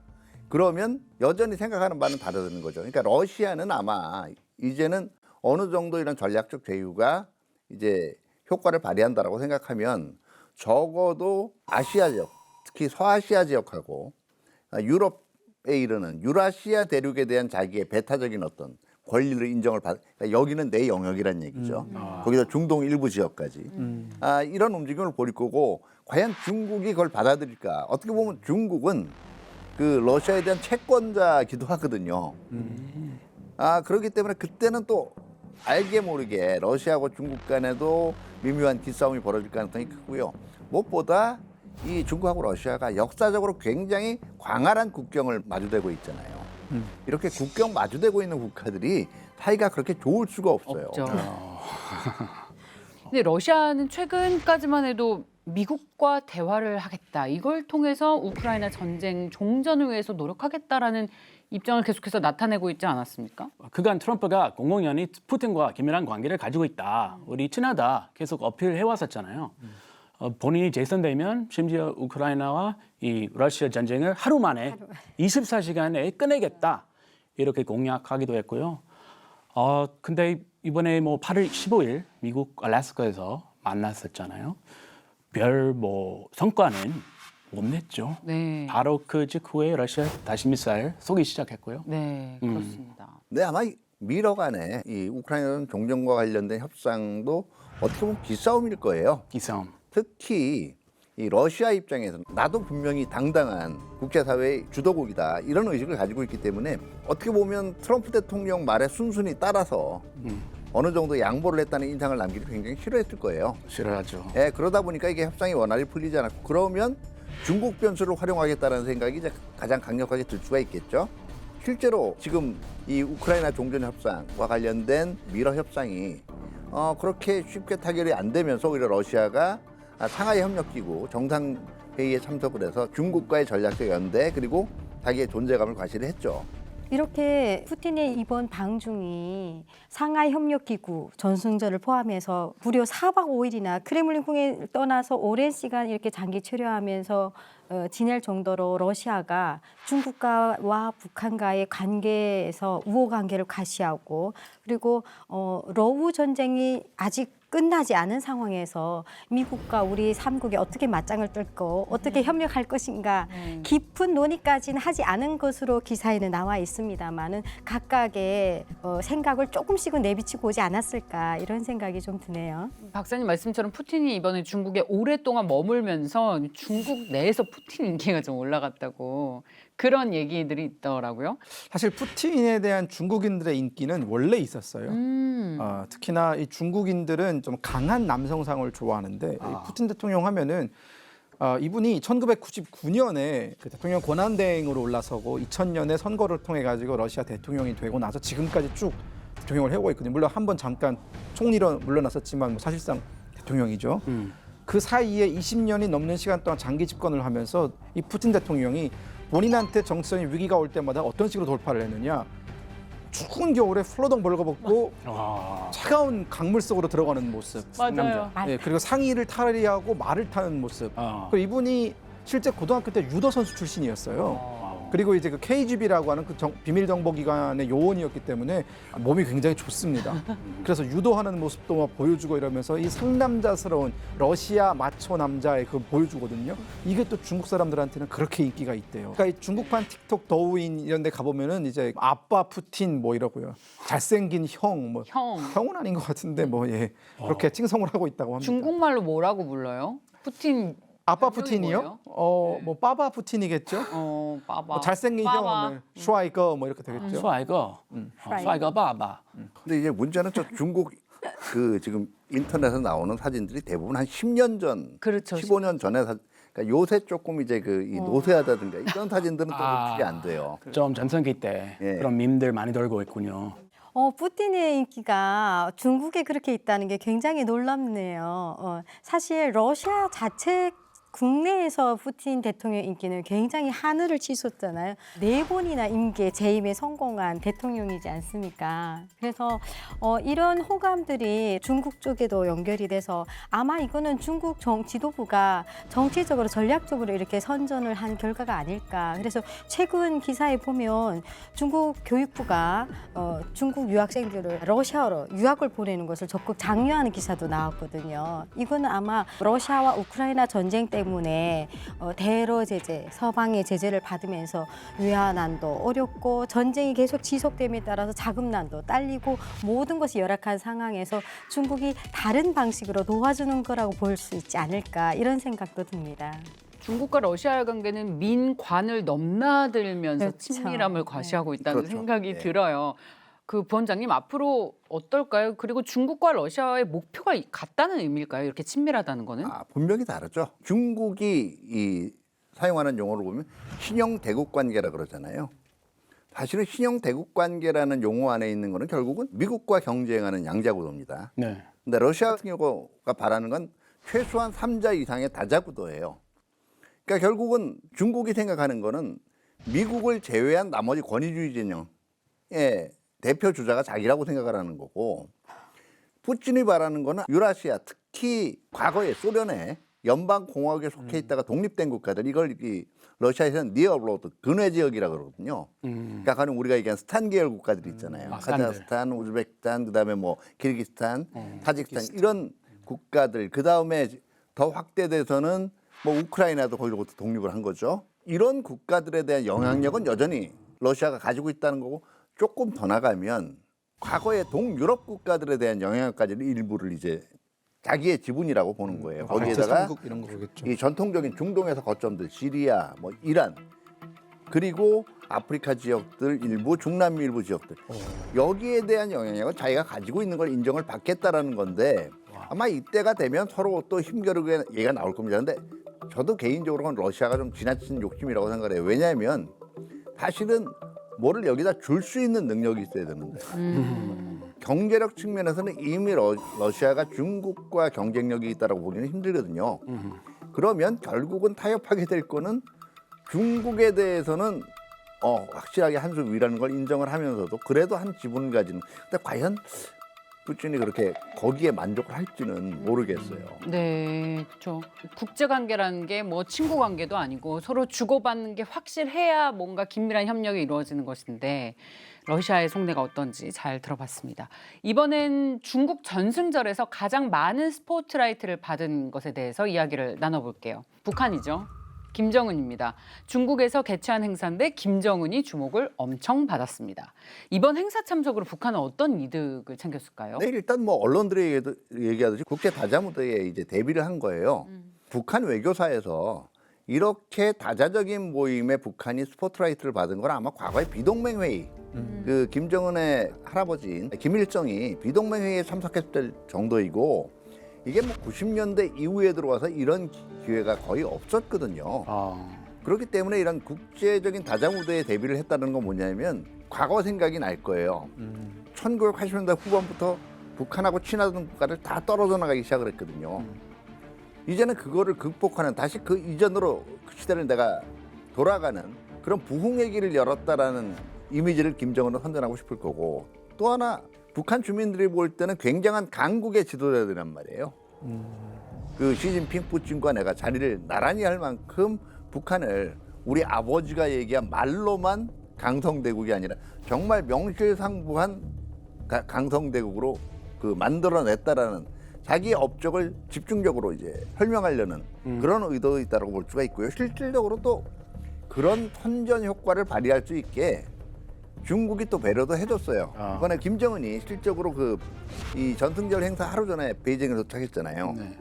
그러면 여전히 생각하는 바는 다르다는 거죠. 그러니까 러시아는 아마 이제는 어느 정도 이런 전략적 제휴가 이제 효과를 발휘한다라고 생각하면 적어도 아시아 지역, 특히 서아시아 지역하고 유럽에 이르는 유라시아 대륙에 대한 자기의 배타적인 어떤 권리를 인정을 그러니까 여기는 내 영역이란 얘기죠. 거기서 중동 일부 지역까지 이런 움직임을 보일 거고 과연 중국이 그걸 받아들일까? 어떻게 보면 중국은 그 러시아에 대한 채권자기도 하거든요. 그렇기 때문에 그때는 또 알게 모르게 러시아하고 중국 간에도 미묘한 기싸움이 벌어질 가능성이 크고요. 무엇보다 이 중국하고 러시아가 역사적으로 굉장히 광활한 국경을 마주대고 있잖아요. 이렇게 국경 마주대고 있는 국가들이 사이가 그렇게 좋을 수가 없어요. 없죠. 근데 러시아는 최근까지만 해도 미국과 대화를 하겠다. 이걸 통해서 우크라이나 전쟁 종전을 위해서 노력하겠다라는 입장을 계속해서 나타내고 있지 않았습니까? 그간 트럼프가 공공연히 푸틴과 긴밀한 관계를 가지고 있다. 우리 친하다. 계속 어필해 왔었잖아요. 본인이 재선되면 심지어 우크라이나와 이 러시아 전쟁을 하루 만에 24시간 내에 끝내겠다. 이렇게 공약하기도 했고요. 근데 이번에 뭐 8월 15일 미국 알래스카에서 만났었잖아요. 별 성과는 못 냈죠. 네. 바로 그 직후에 러시아 다시 미사일 쏘기 시작했고요. 네, 그렇습니다. 네, 아마 미러 간의 이 우크라이나 종전과 관련된 협상도 어떻게 보면 기싸움일 거예요. 기싸움. 특히 이 러시아 입장에서는 나도 분명히 당당한 국제사회의 주도국이다 이런 의식을 가지고 있기 때문에 어떻게 보면 트럼프 대통령 말에 순순히 따라서 어느 정도 양보를 했다는 인상을 남기기 굉장히 싫어했을 거예요. 싫어하죠. 그러다 보니까 이게 협상이 원활히 풀리지 않았고 그러면 중국 변수를 활용하겠다는 생각이 이제 가장 강력하게 들 수가 있겠죠. 실제로 지금 이 우크라이나 종전 협상과 관련된 미러 협상이 그렇게 쉽게 타결이 안 되면서 오히려 러시아가 상하이 협력기구 정상회의에 참석을 해서 중국과의 전략적 연대 그리고 자기의 존재감을 과시를 했죠. 이렇게 푸틴의 이번 방중이 상하이 협력기구 전승절을 포함해서 무려 4박 5일이나 크렘린궁에 떠나서 오랜 시간 이렇게 장기 체류하면서 지낼 정도로 러시아가 중국과와 북한과의 관계에서 우호 관계를 과시하고 그리고 러우 전쟁이 아직 끝나지 않은 상황에서 미국과 우리 삼국이 어떻게 맞짱을 뜰고 어떻게 협력할 것인가 깊은 논의까지는 하지 않은 것으로 기사에는 나와 있습니다만은 각각의 생각을 조금씩은 내비치고 오지 않았을까 이런 생각이 좀 드네요. 박사님 말씀처럼 푸틴이 이번에 중국에 오랫동안 머물면서 중국 내에서 푸틴 인기가 좀 올라갔다고 그런 얘기들이 있더라고요. 사실 푸틴에 대한 중국인들의 인기는 원래 있었어요. 특히나 이 중국인들은 좀 강한 남성상을 좋아하는데 이 푸틴 대통령 하면은 이분이 1999년에 그 대통령 권한대행으로 올라서고 2000년에 선거를 통해 가지고 러시아 대통령이 되고 나서 지금까지 쭉 대통령을 해오고 있거든요. 물론 한 번 잠깐 총리로 물러났었지만 뭐 사실상 대통령이죠. 그 사이에 20년이 넘는 시간 동안 장기 집권을 하면서 이 푸틴 대통령이 본인한테 정치적인 위기가 올 때마다 어떤 식으로 돌파를 했느냐. 추운 겨울에 플로덩 벌거벗고 차가운 강물 속으로 들어가는 모습. 맞아요. 예, 그리고 상의를 탈의하고 말을 타는 모습. 그리고 이분이 실제 고등학교 때 유도 선수 출신이었어요. 그리고 이제 그 KGB라고 하는 그 비밀 정보 기관의 요원이었기 때문에 몸이 굉장히 좋습니다. 그래서 유도하는 모습도 막 보여주고 이러면서 이 상남자스러운 러시아 마초 남자의 그 보여주거든요. 이게 또 중국 사람들한테는 그렇게 인기가 있대요. 그러니까 이 중국판 틱톡 더우인 이런 데 가보면은 이제 아빠 푸틴 뭐 이러고요. 잘생긴 형 뭐 형은 아닌 것 같은데 뭐 예. 그렇게 칭송을 하고 있다고 합니다. 중국말로 뭐라고 불러요? 푸틴 아빠 별명이 푸틴이요? 뭐예요? 뭐 빠바 푸틴이겠죠? 빠바. 뭐 잘생긴 빠바. 형, 슈와이거 뭐 이렇게 되겠죠. 帅哥，帅哥爸爸。 근데 이제 문제는 저 중국 그 지금 인터넷에 나오는 사진들이 대부분 한 10년 전, 그렇죠. 15년 전에 그러니까 요새 조금 이제 그 이 노쇠하다든가 이런 사진들은 또 노출이 안 돼요. 좀 전성기 때 예. 그런 밈들 많이 돌고 있군요. 푸틴의 인기가 중국에 그렇게 있다는 게 굉장히 놀랍네요. 사실 러시아 자체 국내에서 푸틴 대통령 인기는 굉장히 하늘을 치솟잖아요. 4번이나 임기에 재임에 성공한 대통령이지 않습니까? 그래서 이런 호감들이 중국 쪽에도 연결이 돼서 아마 이거는 중국 지도부가 정치적으로 전략적으로 이렇게 선전을 한 결과가 아닐까. 그래서 최근 기사에 보면 중국 교육부가 중국 유학생들을 러시아로 유학을 보내는 것을 적극 장려하는 기사도 나왔거든요. 이거는 아마 러시아와 우크라이나 전쟁 때문에 대러 제재, 서방의 제재를 받으면서 외환난도 어렵고 전쟁이 계속 지속됨에 따라서 자금난도 딸리고 모든 것이 열악한 상황에서 중국이 다른 방식으로 도와주는 거라고 볼 수 있지 않을까 이런 생각도 듭니다. 중국과 러시아의 관계는 민관을 넘나들면서 그렇죠. 친밀함을 과시하고 있다는 그렇죠. 생각이 네. 들어요. 그 부원장님 앞으로 어떨까요? 그리고 중국과 러시아의 목표가 같다는 의미일까요? 이렇게 친밀하다는 거는? 분명히 다르죠. 중국이 사용하는 용어를 보면 신형 대국 관계라 그러잖아요. 사실은 신형 대국 관계라는 용어 안에 있는 거는 결국은 미국과 경쟁하는 양자구도입니다. 네. 근데 러시아 같은 경우가 바라는 건 최소한 3자 이상의 다자구도예요. 그러니까 결국은 중국이 생각하는 거는 미국을 제외한 나머지 권위주의 진영의 대표 주자가 자기라고 생각을 하는 거고 푸틴이 바라는 거는 유라시아 특히 과거에 소련의 연방공화국에 속해 있다가 독립된 국가들 이걸 러시아에서는 니어로드 근회 지역이라고 그러거든요. 그러니까 가령 우리가 얘기한 스탄 계열 국가들 있잖아요. 카자흐스탄, 우즈베키스탄, 그다음에 뭐 키르기스탄, 타지키스탄 이런 국가들 그다음에 더 확대돼서는 뭐 우크라이나도 거기로부터 독립을 한 거죠. 이런 국가들에 대한 영향력은 여전히 러시아가 가지고 있다는 거고 조금 더 나가면 과거의 동유럽 국가들에 대한 영향까지는 일부를 이제 자기의 지분이라고 보는 거예요. 거기에다가 제삼국 이런 거겠죠. 이 전통적인 중동에서 거점들 시리아, 뭐 이란 그리고 아프리카 지역들 일부, 중남미 일부 지역들 여기에 대한 영향력은 자기가 가지고 있는 걸 인정을 받겠다라는 건데 아마 이때가 되면 서로 또 힘겨루게 얘기가 나올 겁니다. 근데 저도 개인적으로는 러시아가 좀 지나친 욕심이라고 생각해요. 왜냐하면 사실은 뭐를 여기다 줄 수 있는 능력이 있어야 되는데 경제력 측면에서는 이미 러시아가 중국과 경쟁력이 있다고 보기는 힘들거든요. 그러면 결국은 타협하게 될 거는 중국에 대해서는 확실하게 한 수 위라는 걸 인정을 하면서도 그래도 한 지분을 가지는. 근데 과연 푸틴이 그렇게 거기에 만족을 할지는 모르겠어요. 네, 그렇죠. 국제 관계라는 게 뭐 친구 관계도 아니고 서로 주고받는 게 확실해야 뭔가 긴밀한 협력이 이루어지는 것인데 러시아의 속내가 어떤지 잘 들어봤습니다. 이번엔 중국 전승절에서 가장 많은 스포트라이트를 받은 것에 대해서 이야기를 나눠볼게요. 북한이죠. 김정은입니다. 중국에서 개최한 행사인데 김정은이 주목을 엄청 받았습니다. 이번 행사 참석으로 북한은 어떤 이득을 챙겼을까요? 네, 일단 뭐 언론들이 얘기하듯이 국제 다자무대에 이제 데뷔를 한 거예요. 북한 외교사에서 이렇게 다자적인 모임에 북한이 스포트라이트를 받은 건 아마 과거의 비동맹 회의, 그 김정은의 할아버지인 김일성이 비동맹 회의에 참석했을 때 정도이고, 이게 뭐 90년대 이후에 들어와서 이런 기회가 거의 없었거든요. 그렇기 때문에 이런 국제적인 다자무대에 데뷔를 했다는 건 뭐냐면 과거 생각이 날 거예요. 1980년대 후반부터 북한하고 친하던 국가를 다 떨어져 나가기 시작을 했거든요. 이제는 그거를 극복하는, 다시 그 이전으로 그 시대를 내가 돌아가는 그런 부흥의 길을 열었다라는 이미지를 김정은은 선전하고 싶을 거고, 또 하나 북한 주민들이 볼 때는 굉장한 강국의 지도자들이란 말이에요. 그 시진핑 푸틴과 내가 자리를 나란히 할 만큼 북한을 우리 아버지가 얘기한 말로만 강성대국이 아니라 정말 명실상부한 강성대국으로 그 만들어냈다라는 자기의 업적을 집중적으로 이제 설명하려는 그런 의도가 있다고 볼 수가 있고요. 실질적으로 또 그런 선전 효과를 발휘할 수 있게 중국이 또 배려도 해줬어요. 이번에 김정은이 실적으로 이 전승절 행사 하루 전에 베이징에 도착했잖아요. 네.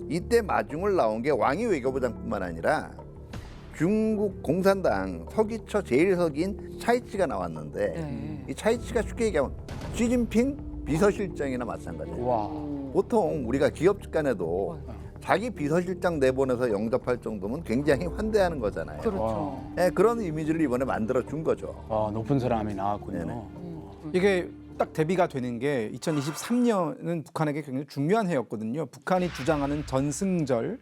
이때 마중을 나온 게 왕이 외교부장뿐만 아니라 중국 공산당 서기처 제1서기인 차이치가 나왔는데, 네. 이 차이치가 쉽게 얘기하면 시진핑 비서실장이나 마찬가지예요. 와. 보통 우리가 기업 간에도 자기 비서실장 내보내서 영접할 정도면 굉장히 환대하는 거잖아요. 그렇죠. 네, 그런 이미지를 이번에 만들어 준 거죠. 높은 사람이 나왔군요. 네네. 이게 딱 대비가 되는 게 2023년은 북한에게 굉장히 중요한 해였거든요. 북한이 주장하는 전승절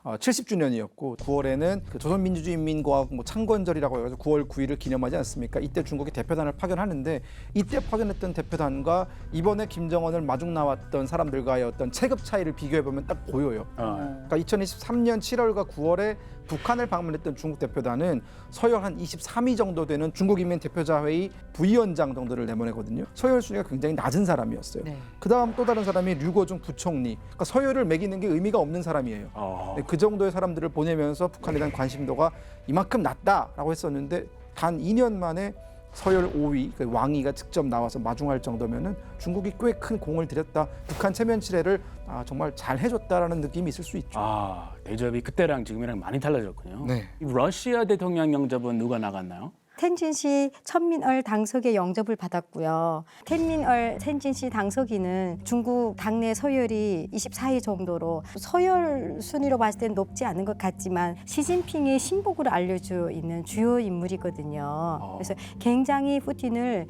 70주년이었고 9월에는 그 조선민주주의인민공화국 창건절이라고 해서 9월 9일을 기념하지 않습니까? 이때 중국이 대표단을 파견하는데 이때 파견했던 대표단과 이번에 김정은을 마중 나왔던 사람들과의 어떤 체급 차이를 비교해 보면 딱 보여요. 그러니까 2023년 7월과 9월에 북한을 방문했던 중국 대표단은 서열 한 23위 정도 되는 중국인민 대표자회의 부위원장 정도를 내보내거든요. 서열 순위가 굉장히 낮은 사람이었어요. 네. 그다음 또 다른 사람이 류거중 부총리. 그러니까 서열을 매기는 게 의미가 없는 사람이에요. 네, 그 정도의 사람들을 보내면서 북한에 대한 관심도가 이만큼 낮다라고 했었는데 단 2년 만에 서열 5위, 그 왕위가 직접 나와서 마중할 정도면은 중국이 꽤 큰 공을 들였다. 북한 체면 치레를 정말 잘 해줬다라는 느낌이 있을 수 있죠. 대접이 그때랑 지금이랑 많이 달라졌군요. 네. 이 러시아 대통령 영접은 누가 나갔나요? 텐진시 천민얼 당석의 영접을 받았고요. 텐진시 당석이는 중국 당내 서열이 24위 정도로 서열 순위로 봤을 땐 높지 않은 것 같지만 시진핑의 신복으로 알려져 있는 주요 인물이거든요. 그래서 굉장히 푸틴을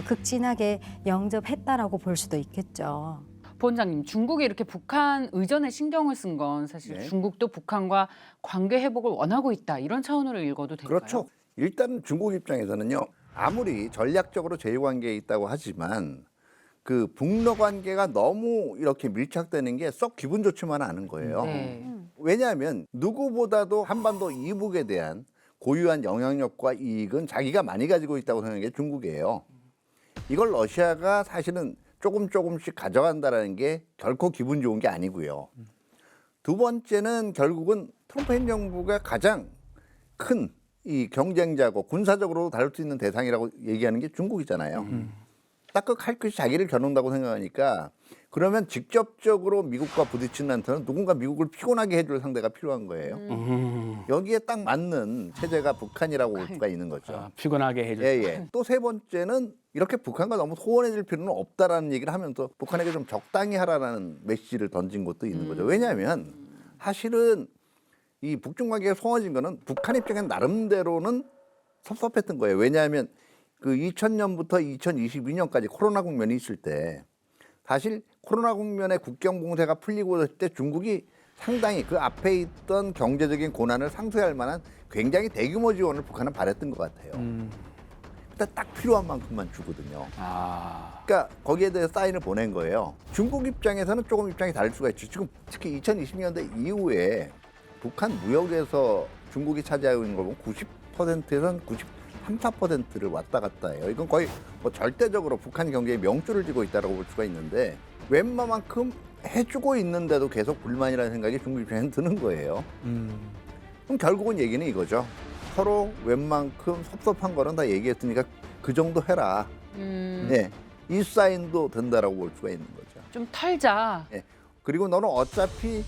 극진하게 영접했다라고 볼 수도 있겠죠. 본장님, 중국이 이렇게 북한 의전에 신경을 쓴 건 사실 네. 중국도 북한과 관계 회복을 원하고 있다 이런 차원으로 읽어도 될까요? 그렇죠. 일단 중국 입장에서는요, 아무리 전략적으로 제휴관계에 있다고 하지만 그 북러 관계가 너무 이렇게 밀착되는 게 썩 기분 좋지만은 않은 거예요. 네. 왜냐하면 누구보다도 한반도 이북에 대한 고유한 영향력과 이익은 자기가 많이 가지고 있다고 생각하는 게 중국이에요. 이걸 러시아가 사실은 조금씩 가져간다는 게 결코 기분 좋은 게 아니고요. 두 번째는 결국은 트럼프 행정부가 가장 큰 이 경쟁자고 군사적으로 다룰 수 있는 대상이라고 얘기하는 게 중국이잖아요. 딱 그 칼끝이 자기를 겨눈다고 생각하니까, 그러면 직접적으로 미국과 부딪히는 한테는 누군가 미국을 피곤하게 해줄 상대가 필요한 거예요. 여기에 딱 맞는 체제가 북한이라고 볼 수가 있는 거죠. 피곤하게 해줬다. 예. 또 세 번째는 이렇게 북한과 너무 소원해질 필요는 없다라는 얘기를 하면서 북한에게 좀 적당히 하라는 메시지를 던진 것도 있는 거죠. 왜냐하면 사실은 이 북중 관계가 소원해진 거는 북한 입장에는 나름대로는 섭섭했던 거예요. 왜냐하면 그 2000년부터 2022년까지 코로나 국면이 있을 때 사실 코로나 국면에 국경 봉쇄가 풀리고 있을 때 중국이 상당히 그 앞에 있던 경제적인 고난을 상쇄할 만한 굉장히 대규모 지원을 북한은 바랬던 것 같아요. 일단 딱 필요한 만큼만 주거든요. 아, 그러니까 거기에 대해서 사인을 보낸 거예요. 중국 입장에서는 조금 입장이 다를 수가 있죠. 지금 특히 2020년대 이후에 북한 무역에서 중국이 차지하고 있는 걸 보면 90%에선 93, 4%를 왔다 갔다 해요. 이건 거의 뭐 절대적으로 북한 경제에 명줄을 쥐고 있다고 볼 수가 있는데 웬만큼 해주고 있는데도 계속 불만이라는 생각이 중국 입장에는 드는 거예요. 그럼 결국은 얘기는 이거죠. 서로 웬만큼 섭섭한 거는 다 얘기했으니까 그 정도 해라. 네, 이 사인도 된다라고 볼 수가 있는 거죠. 좀 털자. 예. 그리고 너는 어차피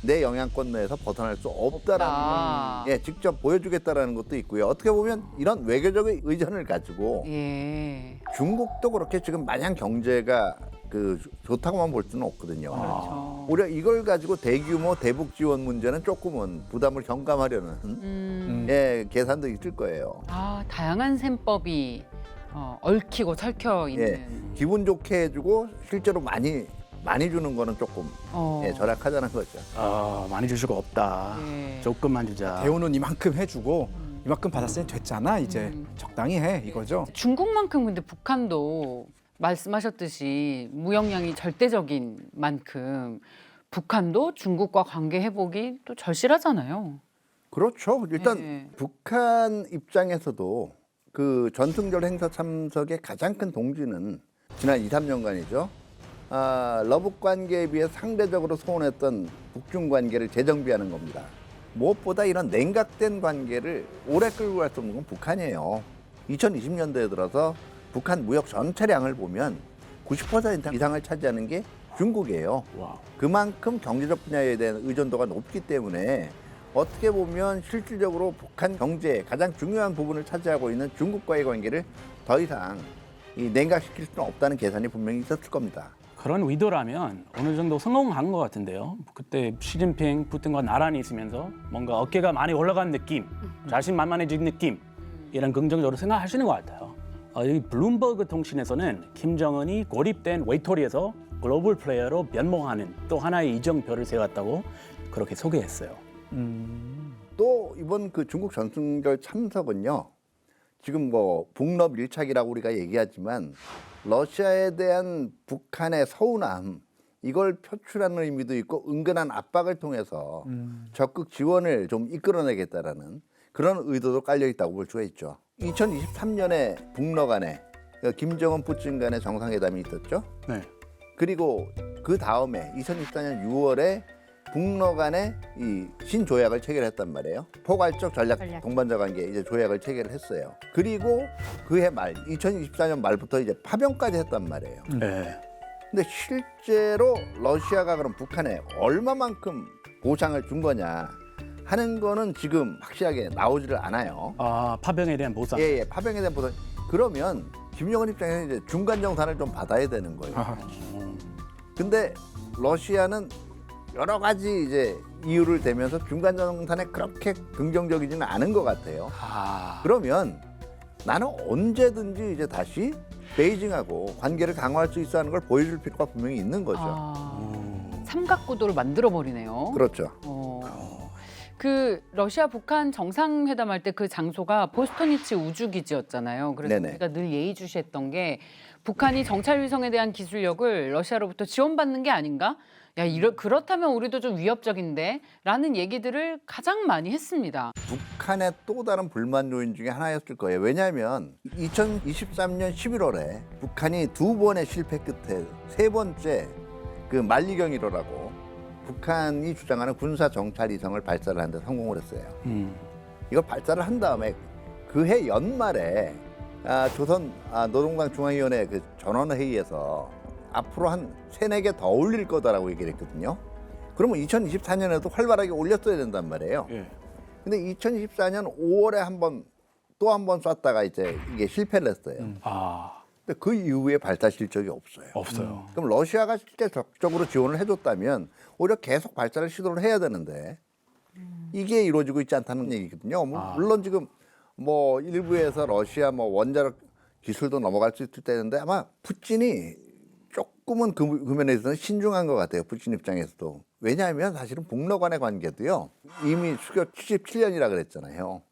내 영향권 내에서 벗어날 수 없다라는 없다. 걸 직접 보여주겠다라는 것도 있고요. 어떻게 보면 이런 외교적인 의전을 가지고 예. 중국도 그렇게 지금 마냥 경제가 그 좋다고만 볼 수는 없거든요. 그렇죠. 오히려 이걸 가지고 대규모 대북 지원 문제는 조금은 부담을 경감하려는 계산도 있을 거예요. 아, 다양한 셈법이 얽히고 설켜 있는. 예, 기분 좋게 해주고 실제로 많이 주는 거는 조금 절약하자는 거죠. 많이 줄 수가 없다. 예. 조금만 주자. 대우는 이만큼 해주고 이만큼 받았으니 됐잖아. 이제 적당히 해 이거죠. 중국만큼 근데 북한도 말씀하셨듯이 무역량이 절대적인 만큼 북한도 중국과 관계 회복이 또 절실하잖아요. 그렇죠. 일단 예. 북한 입장에서도 그 전승절 행사 참석의 가장 큰 동기는 지난 2, 3년간이죠. 러북 관계에 비해 상대적으로 소원했던 북중 관계를 재정비하는 겁니다. 무엇보다 이런 냉각된 관계를 오래 끌고 갈 수 없는 건 북한이에요. 2020년대에 들어서 북한 무역 전체량을 보면 90% 이상을 차지하는 게 중국이에요. 와우. 그만큼 경제적 분야에 대한 의존도가 높기 때문에 어떻게 보면 실질적으로 북한 경제의 가장 중요한 부분을 차지하고 있는 중국과의 관계를 더 이상 냉각시킬 수는 없다는 계산이 분명히 있었을 겁니다. 그런 의도라면 어느 정도 성공한 것 같은데요. 그때 시진핑 푸틴과 나란히 있으면서 뭔가 어깨가 많이 올라간 느낌, 자신만만해진 느낌 이런 긍정적으로 생각하시는 것 같아요. 이 블룸버그 통신에서는 김정은이 고립된 외톨이에서 글로벌 플레이어로 면모하는 또 하나의 이정표를 세웠다고 그렇게 소개했어요. 또 이번 그 중국 전승절 참석은요. 지금 뭐 북러 밀착이라고 우리가 얘기하지만 러시아에 대한 북한의 서운함 이걸 표출하는 의미도 있고 은근한 압박을 통해서 적극 지원을 좀 이끌어내겠다라는 그런 의도도 깔려 있다고 볼 수가 있죠. 2023년에 북러 간에 김정은 푸틴 간의 정상회담이 있었죠. 네. 그리고 그 다음에 2024년 6월에 북러 간에 이 신조약을 체결했단 말이에요. 포괄적 전략 동반자 관계 이제 조약을 체결했어요. 그리고 그해 말 2024년 말부터 이제 파병까지 했단 말이에요. 네. 근데 실제로 러시아가 그럼 북한에 얼마만큼 보상을 준 거냐 하는 거는 지금 확실하게 나오지를 않아요. 파병에 대한 보상. 예, 파병에 대한 보상. 그러면 김정은 입장에서 이제 중간 정산을 좀 받아야 되는 거예요. 근데 러시아는 여러 가지 이제 이유를 대면서 중간 정산에 그렇게 긍정적이지는 않은 것 같아요. 그러면 나는 언제든지 이제 다시 베이징하고 관계를 강화할 수 있어 하는 걸 보여줄 필요가 분명히 있는 거죠. 삼각구도를 만들어 버리네요. 그렇죠. 그 러시아 북한 정상회담할 때 그 장소가 보스토니치 우주기지였잖아요. 그래서 네네. 우리가 늘 예의주시했던 게 북한이 정찰 위성에 대한 기술력을 러시아로부터 지원받는 게 아닌가? 야, 그렇다면 우리도 좀 위협적인데? 라는 얘기들을 가장 많이 했습니다. 북한의 또 다른 불만 요인 중에 하나였을 거예요. 왜냐하면 2023년 11월에 북한이 2번의 실패 끝에 3번째 그 만리경 1호라고 북한이 주장하는 군사 정찰 위성을 발사를 하는 데 성공을 했어요. 이걸 발사를 한 다음에 그해 연말에 조선 노동당 중앙위원회 그 전원회의에서 앞으로 한 3-4개 더 올릴 거다라고 얘기를 했거든요. 그러면 2024년에도 활발하게 올렸어야 된단 말이에요. 예. 근데 2024년 5월에 또 한 번 쐈다가 이제 이게 실패를 했어요. 근데 그 이후에 발사 실적이 없어요. 없어요. 그럼 러시아가 실제 적극적으로 지원을 해줬다면 오히려 계속 발사를 시도를 해야 되는데 이게 이루어지고 있지 않다는 얘기거든요. 물론 지금 뭐 일부에서 러시아 뭐 원자력 기술도 넘어갈 수 있을 때인데 아마 푸틴이 조금은 그 면에서는 신중한 것 같아요. 푸틴 입장에서도. 왜냐하면 사실은 북러 간의 관계도요. 이미 수교 77년이라 그랬잖아요.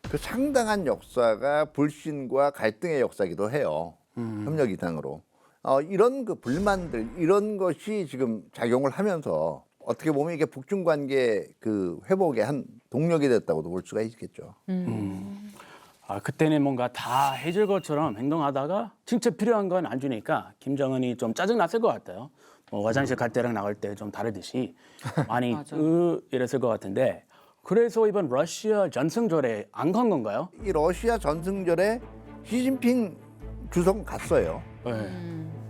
그 상당한 역사가 불신과 갈등의 역사이기도 해요. 협력 이상으로. 이런 그 불만들 이런 것이 지금 작용을 하면서 어떻게 보면 이게 북중 관계 그 회복의 한 동력이 됐다고도 볼 수가 있겠죠. 그때는 뭔가 다 해줄 것처럼 행동하다가 진짜 필요한 건 안 주니까 김정은이 좀 짜증 났을 것 같아요. 뭐 화장실 갈 때랑 나갈 때 좀 다르듯이 많이 이랬을 것 같은데 그래서 이번 러시아 전승절에 안 간 건가요? 이 러시아 전승절에 시진핑 주석은 갔어요. 네.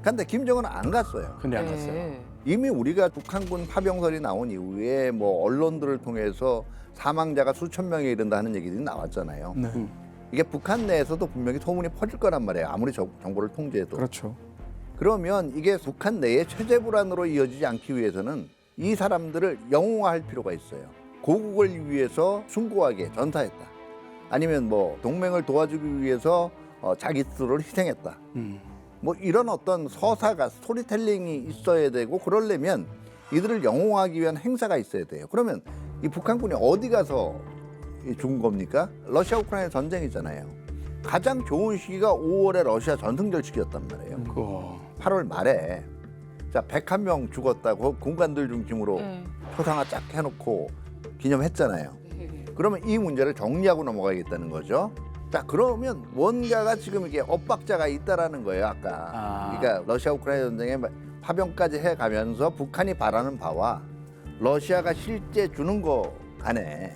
근데 김정은은 안 갔어요. 근데 안 갔어요. 이미 우리가 북한군 파병설이 나온 이후에 뭐 언론들을 통해서 사망자가 수천 명에 이른다 하는 얘기들이 나왔잖아요. 네. 이게 북한 내에서도 분명히 소문이 퍼질 거란 말이에요. 아무리 정보를 통제해도. 그렇죠. 그러면 이게 북한 내의 체제 불안으로 이어지지 않기 위해서는 이 사람들을 영웅화할 필요가 있어요. 고국을 위해서 숭고하게 전사했다. 아니면 뭐 동맹을 도와주기 위해서 자기 스스로를 희생했다. 뭐 이런 어떤 서사가 스토리텔링이 있어야 되고 그러려면 이들을 영웅화하기 위한 행사가 있어야 돼요. 그러면 이 북한군이 어디 가서 죽은 겁니까? 러시아 우크라이나 전쟁이잖아요. 가장 좋은 시기가 5월에 러시아 전승절 시기였단 말이에요. 8월 말에 자 101명 죽었다고 군관들 중심으로 표상화 쫙 해놓고 기념했잖아요. 그러면 이 문제를 정리하고 넘어가야겠다는 거죠. 자 그러면 뭔가가 지금 이게 엇박자가 있다라는 거예요. 아까 그러니까 러시아 우크라이나 전쟁에 파병까지 해가면서 북한이 바라는 바와 러시아가 실제 주는 거 안에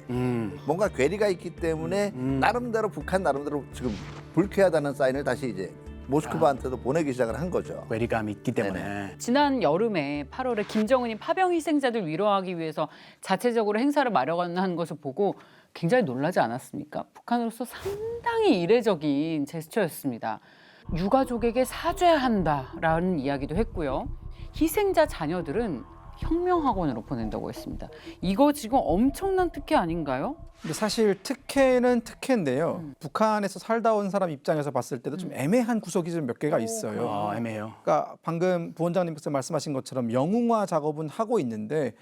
뭔가 괴리가 있기 때문에 나름대로 북한 나름대로 지금 불쾌하다는 사인을 다시 이제 모스크바한테도 보내기 시작을 한 거죠. 괴리감이 있기 때문에. 지난 여름에 8월에 김정은이 파병 희생자들 위로하기 위해서 자체적으로 행사를 마련한 것을 보고 굉장히 놀라지 않았습니까? 북한으로서 상당히 이례적인 제스처였습니다. 유가족에게 사죄한다라는 이야기도 했고요. 희생자 자녀들은 혁명학원으로 보낸다고 했습니다. 이거 지금 엄청난 특혜 아닌가요? 근데 사실 특혜는 특혜인데요. 북한에서 살다 온 사람 입장에서 봤을 때도 좀 애매한 구석이 좀 몇 개가 있어요. 애매해요. 그러니까 방금 부원장님께서 말씀하신 것처럼 영웅화 작업은 하고 있는데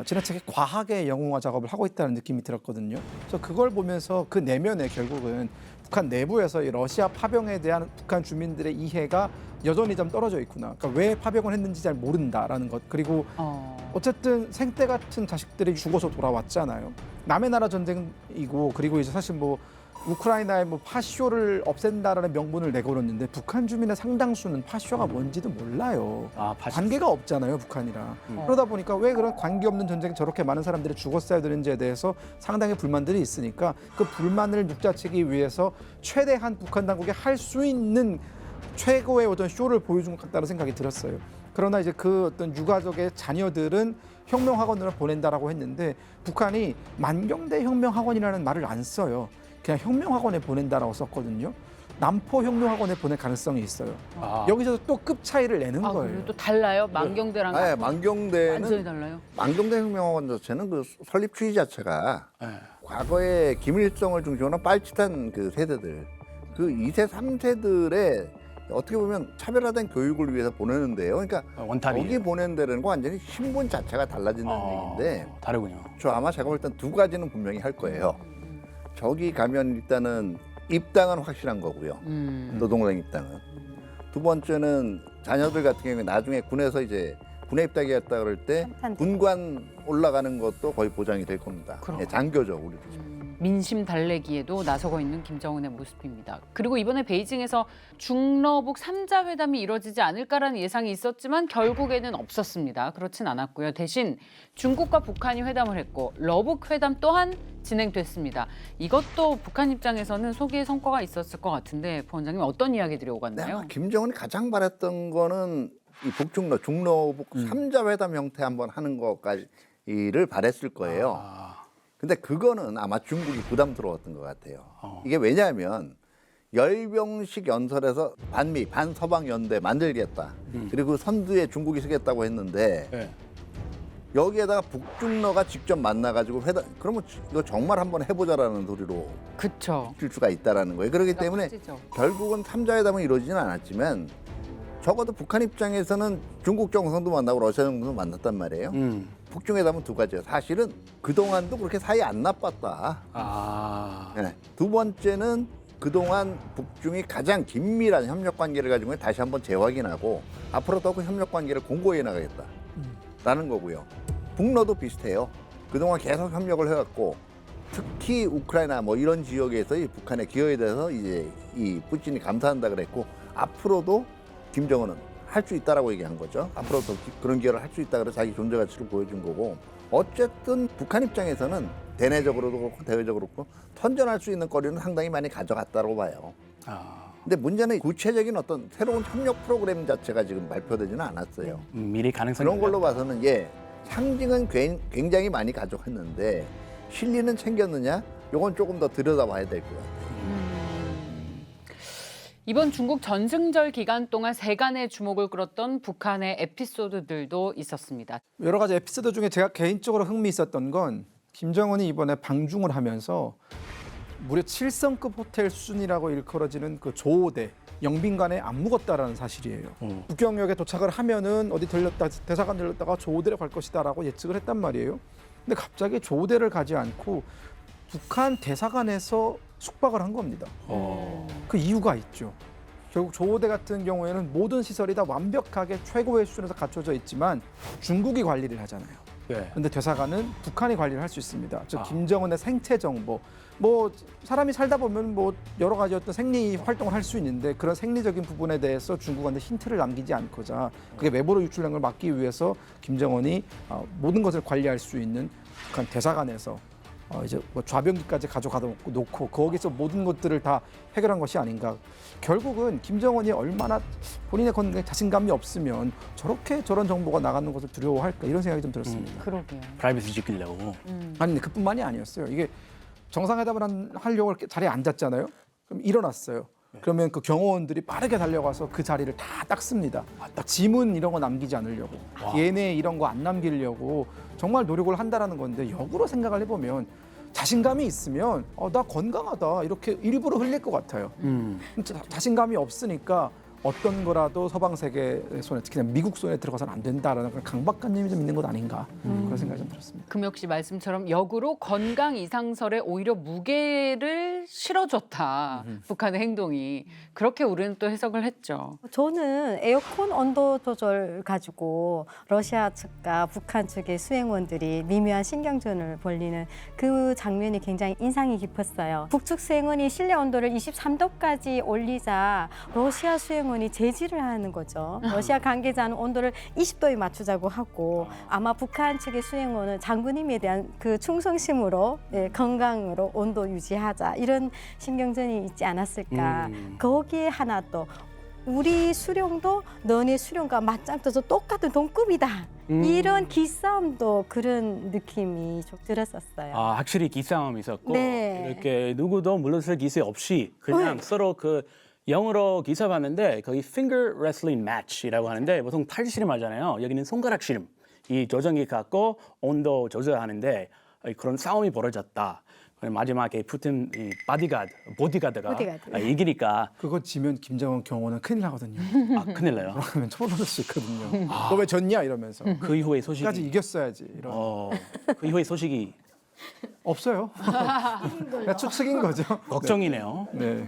지나치게 과하게 영웅화 작업을 하고 있다는 느낌이 들었거든요. 그래서 그걸 보면서 그 내면에 결국은 북한 내부에서 이 러시아 파병에 대한 북한 주민들의 이해가 여전히 좀 떨어져 있구나. 그러니까 왜 파병을 했는지 잘 모른다라는 것. 그리고 어쨌든 생때 같은 자식들이 죽어서 돌아왔잖아요. 남의 나라 전쟁이고 그리고 이제 사실 뭐 우크라이나의 뭐 파쇼를 없앤다라는 명분을 내걸었는데 북한 주민의 상당수는 파쇼가 뭔지도 몰라요. 관계가 없잖아요, 북한이랑. 그러다 보니까 왜 그런 관계없는 전쟁에 저렇게 많은 사람들이 죽었어야 되는지에 대해서 상당히 불만들이 있으니까 그 불만을 묵자치기 위해서 최대한 북한 당국이 할 수 있는 최고의 어떤 쇼를 보여준 것 같다는 생각이 들었어요. 그러나 이제 그 어떤 유가족의 자녀들은 혁명학원으로 보낸다라고 했는데 북한이 만경대 혁명학원이라는 말을 안 써요. 그냥 혁명학원에 보낸다라고 썼거든요. 남포 혁명학원에 보낼 가능성이 있어요. 여기서 또 급 차이를 내는 거예요. 그리고 또 달라요? 만경대랑 네, 만경대는 완전히 달라요? 만경대 혁명학원 자체는 그 설립 취지 자체가 과거에 김일성을 중심으로 빨치탄 그 세대들 그 2세, 3세들의 어떻게 보면 차별화된 교육을 위해서 보내는데요. 그러니까 원탑이에요. 거기 보낸다는 거 완전히 신분 자체가 달라진다는 얘기인데 다르군요. 저 아마 제가 볼 땐 두 가지는 분명히 할 거예요. 저기 가면 일단은 입당은 확실한 거고요. 노동당 입당은. 두 번째는 자녀들 같은 경우에 나중에 군에서 이제 군에 입당했다 그럴 때 군관 올라가는 것도 거의 보장이 될 겁니다. 예, 장교적으로. 민심 달래기에도 나서고 있는 김정은의 모습입니다. 그리고 이번에 베이징에서 중러북 3자 회담이 이뤄지지 않을까라는 예상이 있었지만 결국에는 없었습니다. 그렇진 않았고요. 대신 중국과 북한이 회담을 했고 러북 회담 또한 진행됐습니다. 이것도 북한 입장에서는 소기의 성과가 있었을 것 같은데 부원장님 어떤 이야기들이 오갔나요? 네, 김정은이 가장 바랬던 거는 이 북중러, 중러북 3자 회담 형태 한번 하는 것까지를 바랬을 거예요. 근데 그거는 아마 중국이 부담스러웠던 것 같아요. 이게 왜냐하면 열병식 연설에서 반미, 반서방 연대 만들겠다. 그리고 선두에 중국이 서겠다고 했는데 여기에다가 북중러가 직접 만나가지고 회담, 그러면 이거 정말 한번 해보자라는 소리로 그쵸. 질 수가 있다라는 거예요. 그렇기 때문에 커지죠. 결국은 3자회담은 이루어지지는 않았지만 적어도 북한 입장에서는 중국 정상도 만나고 러시아 정상도 만났단 말이에요. 북중회담은 두 가지예요. 사실은 그동안도 그렇게 사이 안 나빴다. 아, 네. 두 번째는 그동안 북중이 가장 긴밀한 협력 관계를 가지고 다시 한번 재확인하고 앞으로 더욱 협력 관계를 공고해 나가겠다라는 거고요. 북러도 비슷해요. 그동안 계속 협력을 해왔고 특히 우크라이나 뭐 이런 지역에서 이 북한의 기여에 대해서 이제 이 푸틴이 감사한다 그랬고 앞으로도 김정은은 할 수 있다라고 얘기한 거죠. 앞으로도 그런 기여를 할 수 있다 그래서 자기 존재 가치를 보여준 거고 어쨌든 북한 입장에서는 대내적으로도 그렇고 대외적으로 그렇고 선전할 수 있는 거리는 상당히 많이 가져갔다고 봐요. 아, 근데 문제는 구체적인 어떤 새로운 협력 프로그램 자체가 지금 발표되지는 않았어요. 미래 가능성이 그런 걸로 봐서는 상징은 굉장히 많이 가져갔는데 실리는 챙겼느냐? 이건 조금 더 들여다봐야 될 것 같아요. 이번 중국 전승절 기간 동안 세간의 주목을 끌었던 북한의 에피소드들도 있었습니다. 여러 가지 에피소드 중에 제가 개인적으로 흥미있었던 건 김정은이 이번에 방중을 하면서 무려 7성급 호텔 수준이라고 일컬어지는 그 조오대 영빈관에 안 묵었다라는 사실이에요. 북경역에 도착을 하면은 어디 들렸다 대사관 들렸다가 조오대를 갈 것이다라고 예측을 했단 말이에요. 근데 갑자기 조오대를 가지 않고 북한 대사관에서 숙박을 한 겁니다. 그 이유가 있죠. 결국 조오대 같은 경우에는 모든 시설이 다 완벽하게 최고의 수준에서 갖춰져 있지만 중국이 관리를 하잖아요. 네. 그런데 대사관은 북한이 관리를 할 수 있습니다. 즉 김정은의 생체 정보, 뭐 사람이 살다 보면 뭐 여러 가지 어떤 생리 활동을 할 수 있는데 그런 생리적인 부분에 대해서 중국한테 힌트를 남기지 않고자 그게 외부로 유출된 걸 막기 위해서 김정은이 모든 것을 관리할 수 있는 북한 대사관에서 이제 뭐 좌변기까지 가져가다 놓고 거기서 모든 것들을 다 해결한 것이 아닌가. 결국은 김정은이 얼마나 본인의 건강에 자신감이 없으면 저렇게 저런 정보가 나가는 것을 두려워할까 이런 생각이 좀 들었습니다. 그러게요. 프라이버시 지키려고. 아니 그뿐만이 아니었어요. 이게 정상회담을 하려고 이렇게 자리에 앉았잖아요. 그럼 일어났어요. 그러면 그 경호원들이 빠르게 달려가서 그 자리를 다 닦습니다. 지문 이런 거 남기지 않으려고. 얘네 이런 거 안 남기려고 정말 노력을 한다라는 건데 역으로 생각을 해보면 자신감이 있으면 나 건강하다 이렇게 일부러 흘릴 것 같아요. 자신감이 없으니까 어떤 거라도 서방 세계 손에 특히나 미국 손에 들어가서는 안 된다라는 그런 강박관념이 좀 있는 것 아닌가 그런 생각이 좀 들었습니다. 금혁 씨 말씀처럼 역으로 건강 이상설에 오히려 무게를 실어줬다. 북한의 행동이. 그렇게 우리는 또 해석을 했죠. 저는 에어컨 온도 조절 가지고 러시아 측과 북한 측의 수행원들이 미묘한 신경전을 벌이는 그 장면이 굉장히 인상이 깊었어요. 북측 수행원이 실내 온도를 23도까지 올리자 러시아 수행원이 제지를 하는 거죠. 러시아 관계자는 온도를 20도에 맞추자고 하고 아마 북한 측의 수행원은 장군님에 대한 그 충성심으로 건강으로 온도 유지하자 이런 신경전이 있지 않았을까. 거기에 하나 또 우리 수령도 너네 수령과 맞짱 떠서 똑같은 동급이다. 이런 기싸움도 그런 느낌이 좀 들었었어요. 아, 확실히 기싸움이 있었고 네. 이렇게 누구도 물러설 기세 없이 그냥 서로 그 영어로 기사 봤는데 거기 finger wrestling match이라고 하는데 보통 팔씨름 하잖아요. 여기는 손가락 씨름. 이 조정기 갖고 온도 조절하는데 그런 싸움이 벌어졌다. 마지막에 푸틴 이 보디가드가 이기니까 그거 지면 김정은 경호는 큰일 나거든요. 큰일 나요. 그러면 처벌받을 수 있거든요. 너 왜 졌냐 이러면서. 그 이후의 소식이 까지 이겼어야지. 이런. 그 이후의 소식이 없어요. 그냥 추측인 거죠. 걱정이네요. 네.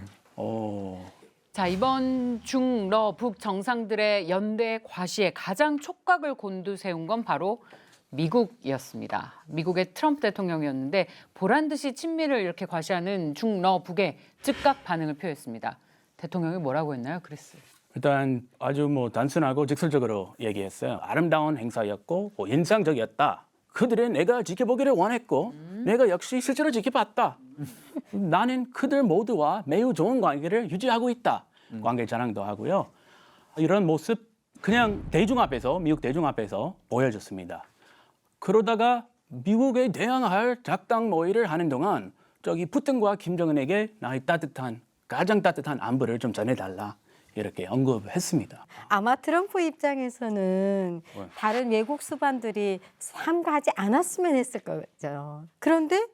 자, 이번 중러 북 정상들의 연대 과시에 가장 촉각을 곤두세운 건 바로 미국이었습니다. 미국의 트럼프 대통령이었는데 보란 듯이 친미를 이렇게 과시하는 중러 북에 즉각 반응을 표했습니다. 대통령이 뭐라고 했나요, 크리스? 일단 아주 뭐 단순하고 직설적으로 얘기했어요. 아름다운 행사였고 인상적이었다. 그들은 내가 지켜보기를 원했고 내가 역시 실제로 지켜봤다. 나는 그들 모두와 매우 좋은 관계를 유지하고 있다. 관계 자랑도 하고요. 이런 모습 그냥 대중 앞에서 미국 대중 앞에서 보여줬습니다. 그러다가 미국에 대항할 작당 모의를 하는 동안 저기 푸틴과 김정은에게 나의 가장 따뜻한 안부를 좀 전해달라. 이렇게 언급했습니다. 아마 트럼프 입장에서는 네. 다른 외국 수반들이 참가하지 않았으면 했을 거죠. 그런데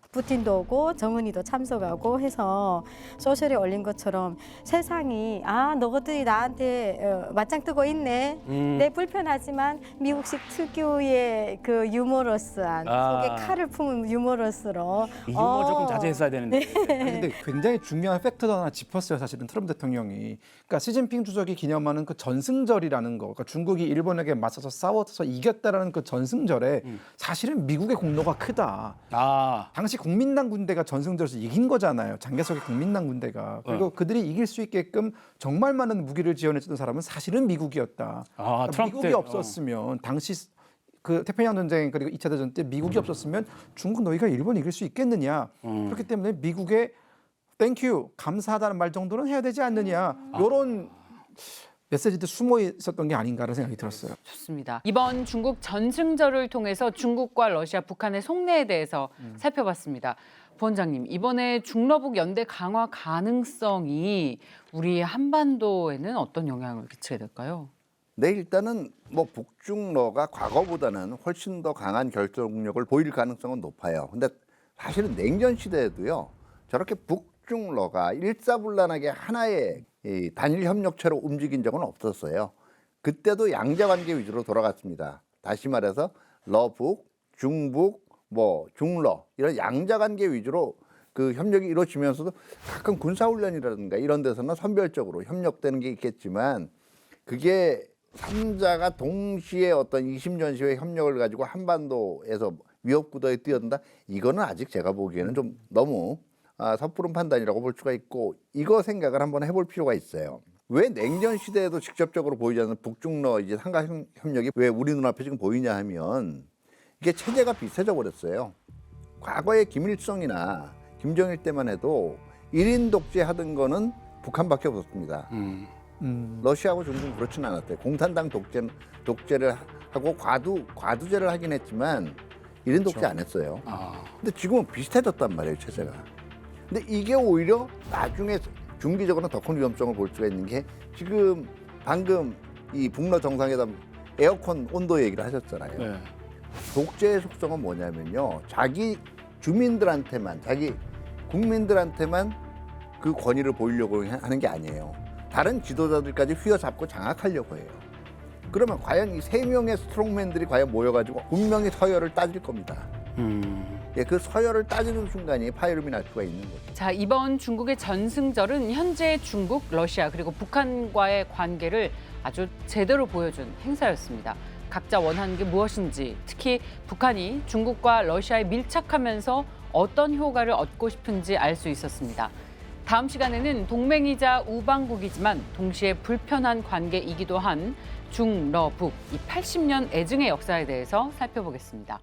푸틴도 오고 정은이도 참석하고 해서 소셜에 올린 것처럼 세상이 너희들이 나한테 맞짱 뜨고 있네. 내 불편하지만 미국식 특유의 그 유머러스한 속에 칼을 품은 유머러스로 이 유머 조금 자제했어야 되는데. 근데 굉장히 중요한 팩트도 하나 짚었어요. 사실은 트럼프 대통령이. 그러니까 시진핑 주석이 기념하는 그 전승절이라는 거. 그러니까 중국이 일본에게 맞서서 싸워서 이겼다라는 그 전승절에 사실은 미국의 공로가 크다. 당시 국민당 군대가 전승절에서 이긴 거잖아요. 장개석의 국민당 군대가. 그리고 그들이 이길 수 있게끔 정말 많은 무기를 지원해주던 사람은 사실은 미국이었다. 그러니까 트럼프 미국이 때, 없었으면 당시 그 태평양 전쟁 그리고 2차 대전 때 미국이 없었으면 중국 너희가 일본 이길 수 있겠느냐. 그렇기 때문에 미국의 땡큐 감사하다는 말 정도는 해야 되지 않느냐. 이런 메시지도 숨어 있었던 게 아닌가라는 생각이 들었어요. 좋습니다. 이번 중국 전승절을 통해서 중국과 러시아, 북한의 속내에 대해서 살펴봤습니다. 부원장님, 이번에 중러북 연대 강화 가능성이 우리 한반도에는 어떤 영향을 끼치게 될까요? 네, 일단은 뭐 북중러가 과거보다는 훨씬 더 강한 결속력을 보일 가능성은 높아요. 근데 사실은 냉전 시대에도요, 저렇게 북중러가 일사불란하게 하나의 이 단일 협력체로 움직인 적은 없었어요. 그때도 양자관계 위주로 돌아갔습니다. 다시 말해서 러북, 중북, 뭐 중러 이런 양자관계 위주로 그 협력이 이루어지면서도 가끔 군사훈련이라든가 이런 데서는 선별적으로 협력되는 게 있겠지만 그게 3자가 동시에 어떤 20년시의 협력을 가지고 한반도에서 위협 구도에 뛰어든다? 이거는 아직 제가 보기에는 좀 너무 섣부른 판단이라고 볼 수가 있고 이거 생각을 한번 해볼 필요가 있어요. 왜 냉전 시대에도 직접적으로 보이지 않는 북중러 이제 삼각 협력이 왜 우리 눈앞에 지금 보이냐 하면 이게 체제가 비슷해져 버렸어요. 과거에 김일성이나 김정일 때만 해도 1인 독재하던 거는 북한밖에 없었습니다. 러시아하고 중국은 그렇지는 않았대요. 공산당 독재를 하고 과두제를 하긴 했지만 1인 독재 안 했어요. 근데 지금은 비슷해졌단 말이에요, 체제가. 근데 이게 오히려 나중에 중기적으로는 더 큰 위험성을 볼 수가 있는 게 지금 방금 이 북러 정상회담 에어컨 온도 얘기를 하셨잖아요. 네. 독재의 속성은 뭐냐면요. 자기 주민들한테만, 자기 국민들한테만 그 권위를 보이려고 하는 게 아니에요. 다른 지도자들까지 휘어잡고 장악하려고 해요. 그러면 과연 이 3명의 스트롱맨들이 과연 모여가지고 분명히 서열을 따질 겁니다. 예, 그 서열을 따지는 순간이 파열음이 날 수가 있는 거죠. 자, 이번 중국의 전승절은 현재 중국, 러시아 그리고 북한과의 관계를 아주 제대로 보여준 행사였습니다. 각자 원하는 게 무엇인지, 특히 북한이 중국과 러시아에 밀착하면서 어떤 효과를 얻고 싶은지 알 수 있었습니다. 다음 시간에는 동맹이자 우방국이지만 동시에 불편한 관계이기도 한 중러북, 이 80년 애증의 역사에 대해서 살펴보겠습니다.